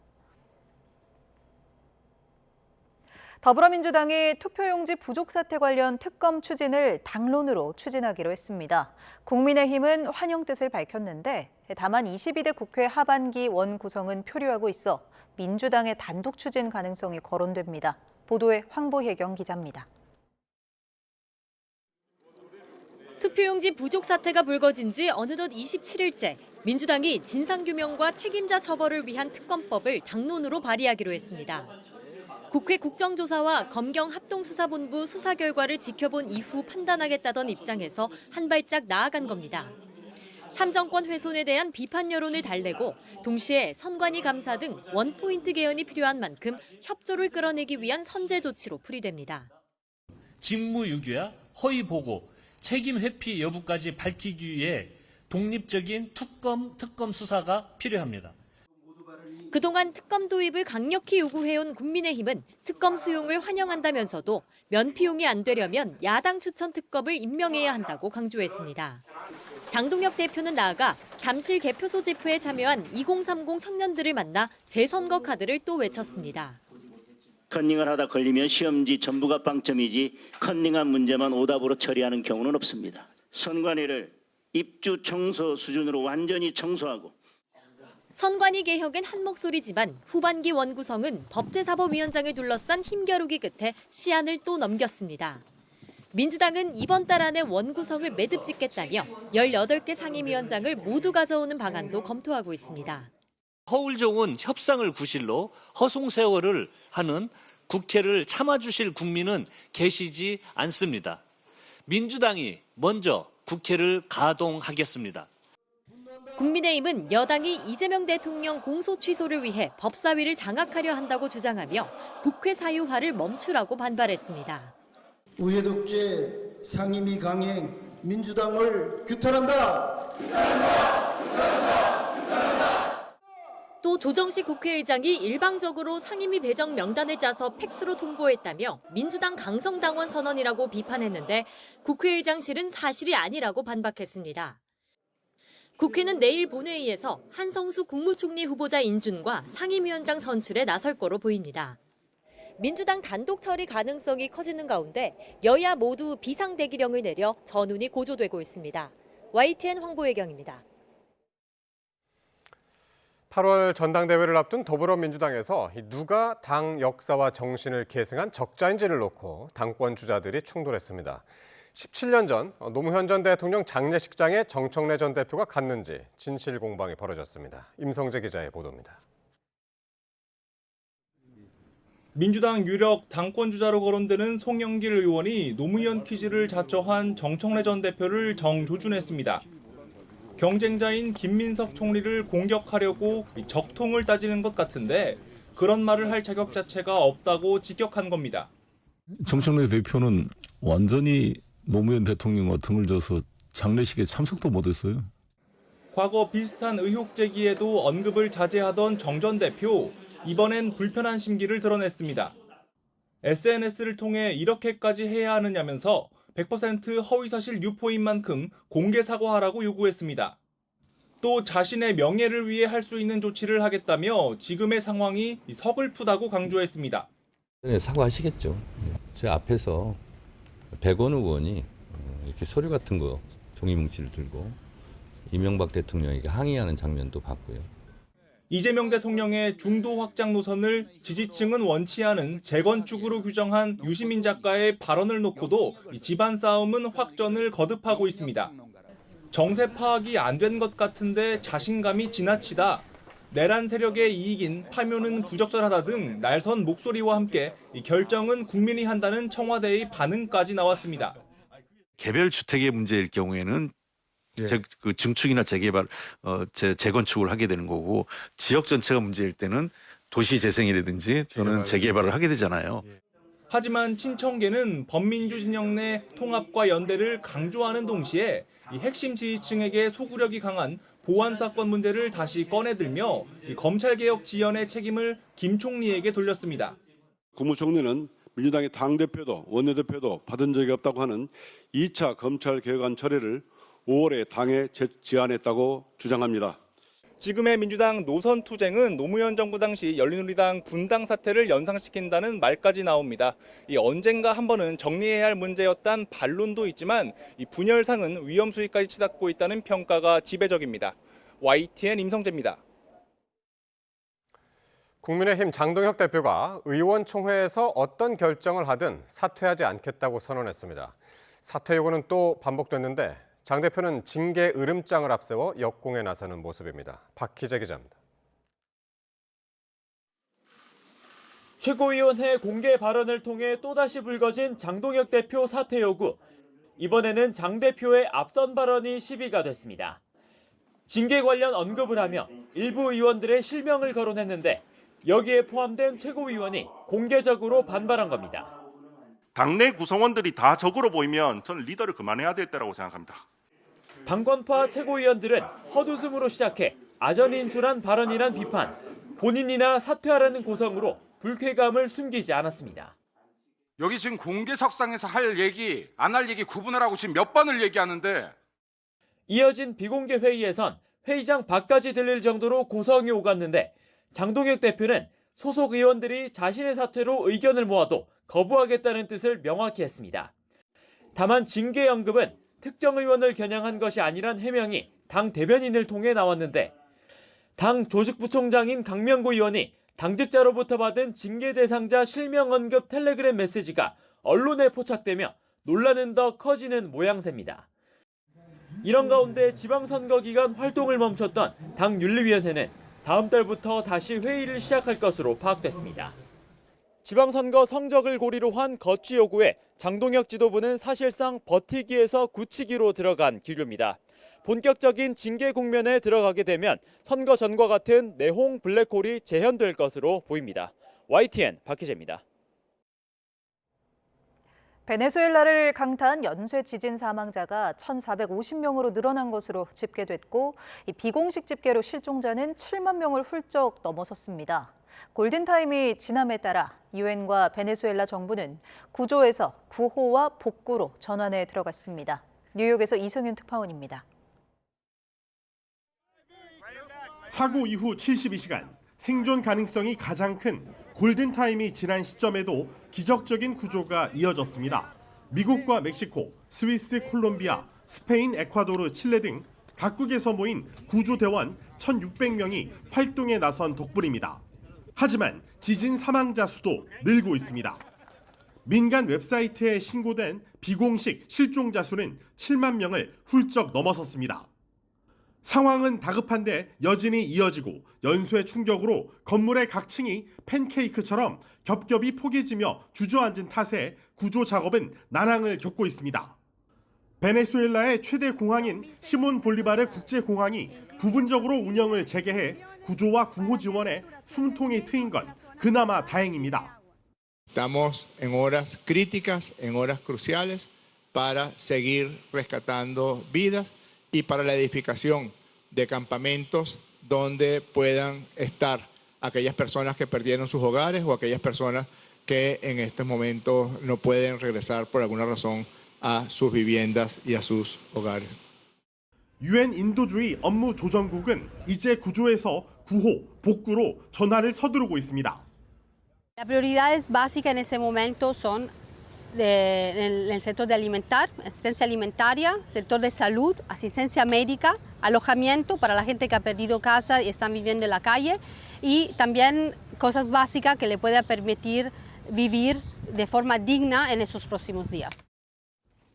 더불어민주당이 투표용지 부족 사태 관련 특검 추진을 당론으로 추진하기로 했습니다. 국민의힘은 환영 뜻을 밝혔는데 다만 22대 국회 하반기 원 구성은 표류하고 있어 민주당의 단독 추진 가능성이 거론됩니다. 보도에 황보혜경 기자입니다. 투표용지 부족 사태가 불거진 지 어느덧 27일째, 민주당이 진상규명과 책임자 처벌을 위한 특검법을 당론으로 발의하기로 했습니다. 국회 국정조사와 검경 합동수사본부 수사 결과를 지켜본 이후 판단하겠다던 입장에서 한 발짝 나아간 겁니다. 참정권 훼손에 대한 비판 여론을 달래고 동시에 선관위 감사 등 원포인트 개헌이 필요한 만큼 협조를 끌어내기 위한 선제 조치로 풀이됩니다. 직무유기와 허위 보고, 책임 회피 여부까지 밝히기 위해 독립적인 특검 수사가 필요합니다. 그동안 특검 도입을 강력히 요구해온 국민의힘은 특검 수용을 환영한다면서도 면피용이 안 되려면 야당 추천 특검을 임명해야 한다고 강조했습니다. 장동혁 대표는 나아가 잠실 개표소 집회에 참여한 2030 청년들을 만나 재선거 카드를 또 외쳤습니다. 컨닝을 하다 걸리면 시험지 전부가 빵점이지 컨닝한 문제만 오답으로 처리하는 경우는 없습니다. 선관위를 입주 청소 수준으로 완전히 청소하고 선관위 개혁은 한 목소리지만 후반기 원구성은 법제사법위원장을 둘러싼 힘겨루기 끝에 시한을 또 넘겼습니다. 민주당은 이번 달 안에 원구성을 매듭 짓겠다며 18개 상임위원장을 모두 가져오는 방안도 검토하고 있습니다. 허울좋은 협상을 구실로 허송세월을 하는 국회를 참아주실 국민은 계시지 않습니다. 민주당이 먼저 국회를 가동하겠습니다. 국민의힘은 여당이 이재명 대통령 공소 취소를 위해 법사위를 장악하려 한다고 주장하며 국회 사유화를 멈추라고 반발했습니다. 우회 독재, 상임위 강행, 민주당을 규탄한다. 또 조정식 국회의장이 일방적으로 상임위 배정 명단을 짜서 팩스로 통보했다며 민주당 강성당원 선언이라고 비판했는데 국회의장실은 사실이 아니라고 반박했습니다. 국회는 내일 본회의에서 한성수 국무총리 후보자 인준과 상임위원장 선출에 나설 거로 보입니다. 민주당 단독 처리 가능성이 커지는 가운데 여야 모두 비상대기령을 내려 전운이 고조되고 있습니다. YTN 황보혜경입니다. 8월 전당대회를 앞둔 더불어민주당에서 누가 당 역사와 정신을 계승한 적자인지를 놓고 당권 주자들이 충돌했습니다. 17년 전 노무현 전 대통령 장례식장에 정청래 전 대표가 갔는지 진실 공방이 벌어졌습니다. 임성재 기자의 보도입니다. 민주당 유력 당권 주자로 거론되는 송영길 의원이 노무현 퀴즈를 자처한 정청래 전 대표를 정조준했습니다. 경쟁자인 김민석 총리를 공격하려고 적통을 따지는 것 같은데 그런 말을 할 자격 자체가 없다고 직격한 겁니다. 정청래 대표는 완전히 노무현 대통령과 등을 져서 장례식에 참석도 못했어요. 과거 비슷한 의혹 제기에도 언급을 자제하던 정 전 대표, 이번엔 불편한 심기를 드러냈습니다. SNS를 통해 이렇게까지 해야 하느냐면서 100% 허위사실 유포인 만큼 공개 사과하라고 요구했습니다. 또 자신의 명예를 위해 할 수 있는 조치를 하겠다며 지금의 상황이 서글프다고 강조했습니다. 네, 사과하시겠죠. 제 앞에서 백원 의원이 이렇게 서류 같은 거 종이 뭉치를 들고 이명박 대통령에게 항의하는 장면도 봤고요. 이재명 대통령의 중도 확장 노선을 지지층은 원치 않은 재건축으로 규정한 유시민 작가의 발언을 놓고도 집안 싸움은 확전을 거듭하고 있습니다. 정세 파악이 안 된 것 같은데 자신감이 지나치다. 내란 세력의 이익인 파묘는 부적절하다 등 날선 목소리와 함께 이 결정은 국민이 한다는 청와대의 반응까지 나왔습니다. 개별 주택의 문제일 경우에는 그 증축이나 재개발, 재건축을 하게 되는 거고 지역 전체가 문제일 때는 도시 재생이라든지 또는 재개발을 하게 되잖아요. 하지만 친청계는 범민주 진영 내 통합과 연대를 강조하는 동시에 이 핵심 지지층에게 소구력이 강한 보안 사건 문제를 다시 꺼내들며 이 검찰개혁 지연의 책임을 김 총리에게 돌렸습니다. 국무총리는 민주당의 당대표도 원내대표도 받은 적이 없다고 하는 2차 검찰개혁안 처리를 5월에 당에 제안했다고 주장합니다. 지금의 민주당 노선 투쟁은 노무현 정부 당시 열린우리당 분당 사태를 연상시킨다는 말까지 나옵니다. 이 언젠가 한 번은 정리해야 할 문제였단 반론도 있지만 이 분열상은 위험 수위까지 치닫고 있다는 평가가 지배적입니다. YTN 임성재입니다. 국민의힘 장동혁 대표가 의원총회에서 어떤 결정을 하든 사퇴하지 않겠다고 선언했습니다. 사퇴 요구는 또 반복됐는데 장 대표는 징계 으름장을 앞세워 역공에 나서는 모습입니다. 박희재 기자입니다. 최고위원회 공개 발언을 통해 또다시 불거진 장동혁 대표 사퇴 요구. 이번에는 장 대표의 앞선 발언이 시비가 됐습니다. 징계 관련 언급을 하며 일부 의원들의 실명을 거론했는데 여기에 포함된 최고위원이 공개적으로 반발한 겁니다. 당내 구성원들이 다 적으로 보이면 저는 리더를 그만해야 될 때라고 생각합니다. 당권파 최고위원들은 헛웃음으로 시작해 아전인수란 발언이란 비판, 본인이나 사퇴하라는 고성으로 불쾌감을 숨기지 않았습니다. 여기 지금 공개석상에서 할 얘기, 안 할 얘기 구분하라고 지금 몇 번을 얘기하는데. 이어진 비공개 회의에선 회의장 밖까지 들릴 정도로 고성이 오갔는데 장동혁 대표는 소속 의원들이 자신의 사퇴로 의견을 모아도 거부하겠다는 뜻을 명확히 했습니다. 다만 징계 언급은 특정 의원을 겨냥한 것이 아니란 해명이 당 대변인을 통해 나왔는데 당 조직부총장인 강명구 의원이 당직자로부터 받은 징계 대상자 실명 언급 텔레그램 메시지가 언론에 포착되며 논란은 더 커지는 모양새입니다. 이런 가운데 지방선거 기간 활동을 멈췄던 당 윤리위원회는 다음 달부터 다시 회의를 시작할 것으로 파악됐습니다. 지방선거 성적을 고리로 한 거취 요구에 장동혁 지도부는 사실상 버티기에서 굳히기로 들어간 기류입니다. 본격적인 징계 국면에 들어가게 되면 선거 전과 같은 내홍 블랙홀이 재현될 것으로 보입니다. YTN 박희재입니다. 베네수엘라를 강타한 연쇄 지진 사망자가 1,450명으로 늘어난 것으로 집계됐고 이 비공식 집계로 실종자는 7만 명을 훌쩍 넘어섰습니다. 골든타임이 지남에 따라 유엔과 베네수엘라 정부는 구조에서 구호와 복구로 전환에 들어갔습니다. 뉴욕에서 이승윤 특파원입니다. 사고 이후 72시간, 생존 가능성이 가장 큰 골든타임이 지난 시점에도 기적적인 구조가 이어졌습니다. 미국과 멕시코, 스위스, 콜롬비아, 스페인, 에콰도르, 칠레 등 각국에서 모인 구조대원 1,600명이 활동에 나선 덕분입니다. 하지만 지진 사망자 수도 늘고 있습니다. 민간 웹사이트에 신고된 비공식 실종자 수는 7만 명을 훌쩍 넘어섰습니다. 상황은 다급한데 여진이 이어지고 연쇄 충격으로 건물의 각 층이 팬케이크처럼 겹겹이 포개지며 주저앉은 탓에 구조 작업은 난항을 겪고 있습니다. 베네수엘라의 최대 공항인 시몬 볼리바르 국제공항이 부분적으로 운영을 재개해 구조와 구호 지원에 숨통이 트인 건 그나마 다행입니다. Estamos en horas críticas, en horas cruciales para seguir rescatando vidas y para la edificación de campamentos donde puedan estar aquellas personas que perdieron sus hogares o aquellas personas que en estos momentos no pueden regresar por alguna razón a sus viviendas y a sus hogares. 유엔 인도주의 업무조정국은 이제 구조에서 구호, 복구로 전환을 서두르고 있습니다. Las prioridades básicas en ese momento son en el sector de asistencia alimentaria, sector de salud, asistencia médica, alojamiento para la gente que ha perdido casa y están viviendo en la calle y también cosas básicas que le pueda permitir vivir de forma digna en esos próximos días.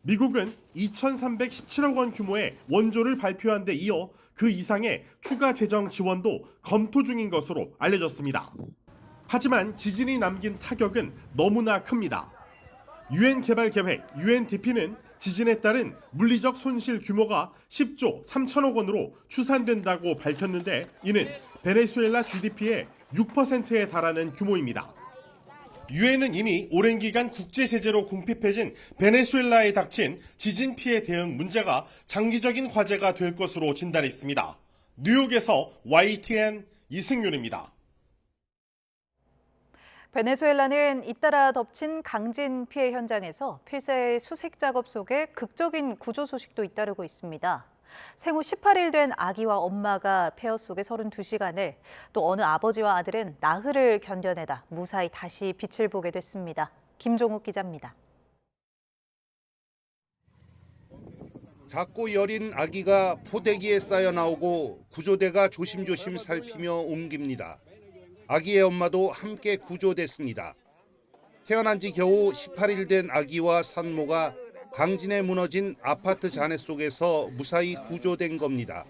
미국은 2,317억 원 규모의 원조를 발표한 데 이어 그 이상의 추가 재정 지원도 검토 중인 것으로 알려졌습니다. 하지만 지진이 남긴 타격은 너무나 큽니다. 유엔 개발 계획 UNDP는 지진에 따른 물리적 손실 규모가 10조 3천억 원으로 추산된다고 밝혔는데 이는 베네수엘라 GDP의 6%에 달하는 규모입니다. 유엔은 이미 오랜 기간 국제 제재로 궁핍해진 베네수엘라에 닥친 지진 피해 대응 문제가 장기적인 과제가 될 것으로 진단했습니다. 뉴욕에서 YTN 이승윤입니다. 베네수엘라는 잇따라 덮친 강진 피해 현장에서 필사의 수색 작업 속에 극적인 구조 소식도 잇따르고 있습니다. 생후 18일 된 아기와 엄마가 폐허 속에 32시간을, 또 어느 아버지와 아들은 나흘을 견뎌내다 무사히 다시 빛을 보게 됐습니다. 김종욱 기자입니다. 작고 여린 아기가 포대기에 쌓여 나오고 구조대가 조심조심 살피며 옮깁니다. 아기의 엄마도 함께 구조됐습니다. 태어난 지 겨우 18일 된 아기와 산모가 강진에 무너진 아파트 잔해 속에서 무사히 구조된 겁니다.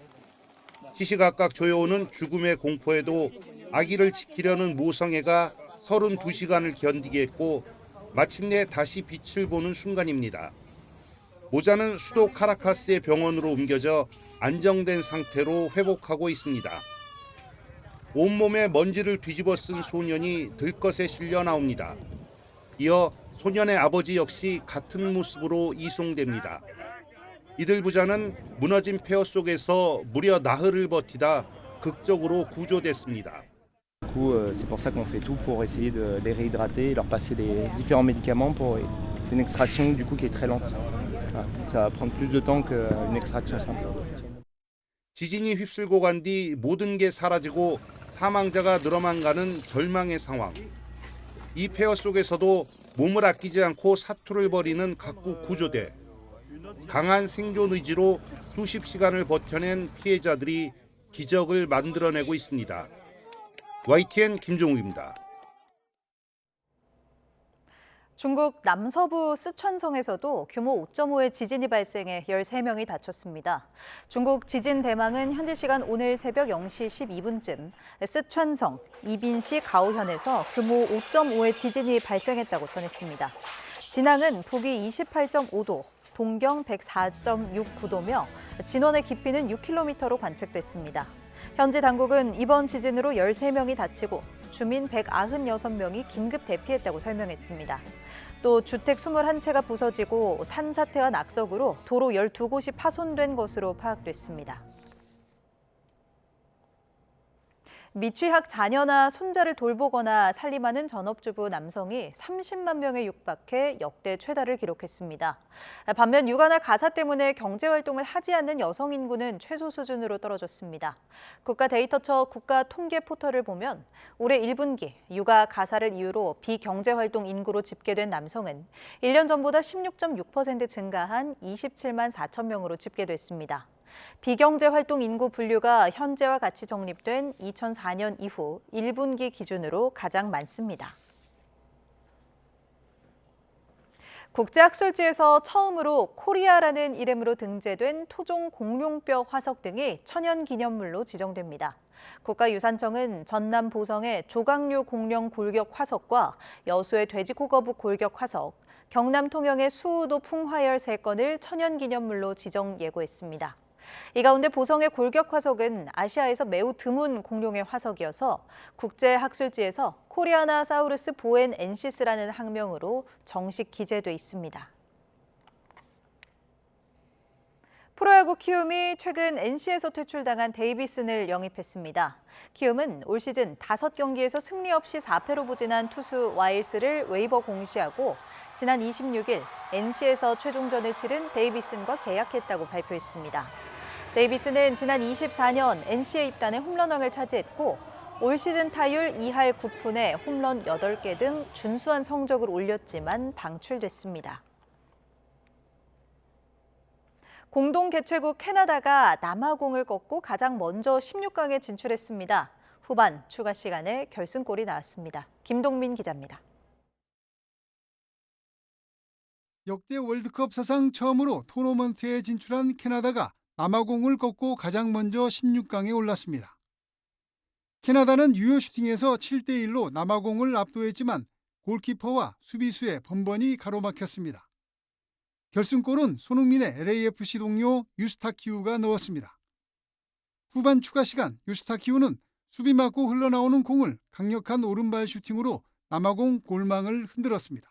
시시각각 조여오는 죽음의 공포에도 아기를 지키려는 모성애가 32시간을 견디게 했고 마침내 다시 빛을 보는 순간입니다. 모자는 수도 카라카스의 병원으로 옮겨져 안정된 상태로 회복하고 있습니다. 온몸에 먼지를 뒤집어 쓴 소년이 들것에 실려 나옵니다. 이어 소년의 아버지 역시 같은 모습으로 이송됩니다. 이들 부자는 무너진 폐허 속에서 무려 나흘을 버티다 극적으로 구조됐습니다. C'est pour ça qu'on fait tout pour essayer de les réhydrater, leur passer les différents médicaments pour. C'est une extraction du coup qui est très lente. Ça va prendre plus de temps qu'une extraction simple. 지진이 휩쓸고 간 뒤 모든 게 사라지고 사망자가 늘어만 가는 절망의 상황. 이 폐허 속에서도 몸을 아끼지 않고 사투를 벌이는 각국 구조대. 강한 생존 의지로 수십 시간을 버텨낸 피해자들이 기적을 만들어내고 있습니다. YTN 김종욱입니다. 중국 남서부 쓰촨성에서도 규모 5.5의 지진이 발생해 13명이 다쳤습니다. 중국 지진 대망은 현지 시간 오늘 새벽 0시 12분쯤 쓰촨성 이빈시 가오현에서 규모 5.5의 지진이 발생했다고 전했습니다. 진앙은 북위 28.5도, 동경 104.69도며 진원의 깊이는 6km로 관측됐습니다. 현지 당국은 이번 지진으로 13명이 다치고 주민 196명이 긴급 대피했다고 설명했습니다. 또 주택 21채가 부서지고 산사태와 낙석으로 도로 12곳이 파손된 것으로 파악됐습니다. 미취학 자녀나 손자를 돌보거나 살림하는 전업주부 남성이 30만 명에 육박해 역대 최다를 기록했습니다. 반면 육아나 가사 때문에 경제활동을 하지 않는 여성 인구는 최소 수준으로 떨어졌습니다. 국가데이터처 국가통계 포털을 보면 올해 1분기 육아 가사를 이유로 비경제활동 인구로 집계된 남성은 1년 전보다 16.6% 증가한 27만 4천 명으로 집계됐습니다. 비경제활동 인구 분류가 현재와 같이 정립된 2004년 이후 1분기 기준으로 가장 많습니다. 국제학술지에서 처음으로 코리아라는 이름으로 등재된 토종 공룡뼈 화석 등이 천연기념물로 지정됩니다. 국가유산청은 전남 보성의 조각류 공룡 골격 화석과 여수의 돼지코거북 골격 화석, 경남 통영의 수우도 풍화열 3건을 천연기념물로 지정 예고했습니다. 이 가운데 보성의 골격 화석은 아시아에서 매우 드문 공룡의 화석이어서 국제학술지에서 코리아나사우루스 보엔엔시스라는 학명으로 정식 기재돼 있습니다. 프로야구 키움이 최근 NC에서 퇴출당한 데이비슨을 영입했습니다. 키움은 올 시즌 5경기에서 승리 없이 4패로 부진한 투수 와일스를 웨이버 공시하고 지난 26일 NC에서 최종전을 치른 데이비슨과 계약했다고 발표했습니다. 데이비슨은 지난 24년 NC에 입단해 홈런왕을 차지했고 올 시즌 타율 2할 9푼에 홈런 8개 등 준수한 성적을 올렸지만 방출됐습니다. 공동 개최국 캐나다가 남아공을 꺾고 가장 먼저 16강에 진출했습니다. 후반 추가 시간에 결승골이 나왔습니다. 김동민 기자입니다. 역대 월드컵 사상 처음으로 토너먼트에 진출한 캐나다가 남아공을 꺾고 가장 먼저 16강에 올랐습니다. 캐나다는 유효 슈팅에서 7대1로 남아공을 압도했지만 골키퍼와 수비수의 번번이 가로막혔습니다. 결승골은 손흥민의 LAFC 동료 유스타키우가 넣었습니다. 후반 추가 시간 유스타키우는 수비 맞고 흘러나오는 공을 강력한 오른발 슈팅으로 남아공 골망을 흔들었습니다.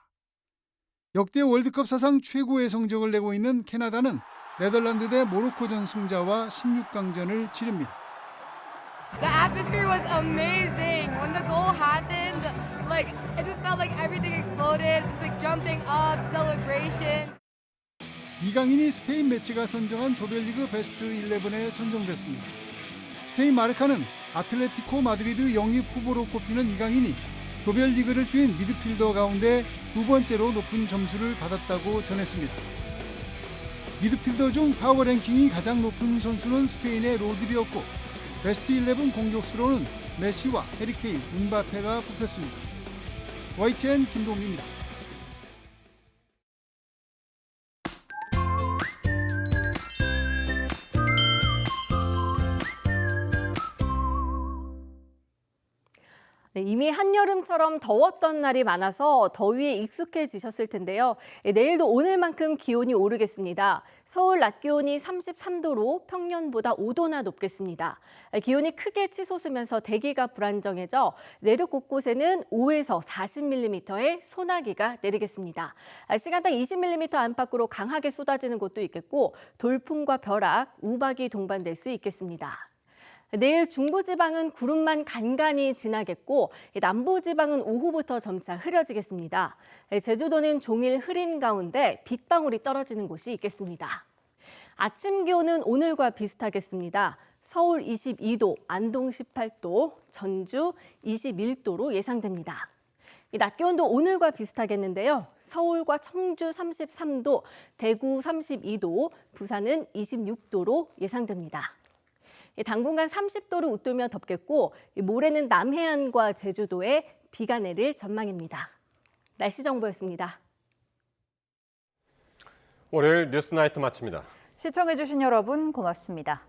역대 월드컵 사상 최고의 성적을 내고 있는 캐나다는 네덜란드 대 모로코전 승자와 16강전을 치릅니다. The atmosphere was amazing. When the goal happened, it just felt like everything exploded. Just jumping up, celebration. 이강인이 스페인 매치가 선정한 조별리그 베스트 11에 선정됐습니다. 스페인 마르카는 아틀레티코 마드리드 영입 후보로 꼽히는 이강인이 조별리그를 뛴 미드필더 가운데 두 번째로 높은 점수를 받았다고 전했습니다. 미드필더 중 파워 랭킹이 가장 높은 선수는 스페인의 로드리였고 베스트 11 공격수로는 메시와 해리케인, 음바페가 뽑혔습니다. YTN 김동민입니다. 네, 이미 한여름처럼 더웠던 날이 많아서 더위에 익숙해지셨을 텐데요. 내일도 오늘만큼 기온이 오르겠습니다. 서울 낮 기온이 33도로 평년보다 5도나 높겠습니다. 기온이 크게 치솟으면서 대기가 불안정해져 내륙 곳곳에는 5에서 40mm의 소나기가 내리겠습니다. 시간당 20mm 안팎으로 강하게 쏟아지는 곳도 있겠고 돌풍과 벼락, 우박이 동반될 수 있겠습니다. 내일 중부지방은 구름만 간간히 지나겠고 남부지방은 오후부터 점차 흐려지겠습니다. 제주도는 종일 흐린 가운데 빗방울이 떨어지는 곳이 있겠습니다. 아침 기온은 오늘과 비슷하겠습니다. 서울 22도, 안동 18도, 전주 21도로 예상됩니다. 낮 기온도 오늘과 비슷하겠는데요. 서울과 청주 33도, 대구 32도, 부산은 26도로 예상됩니다. 당분간 30도를 웃돌며 덥겠고 모레는 남해안과 제주도에 비가 내릴 전망입니다. 날씨 정보였습니다. 월요일 뉴스나이트 마칩니다. 시청해주신 여러분 고맙습니다.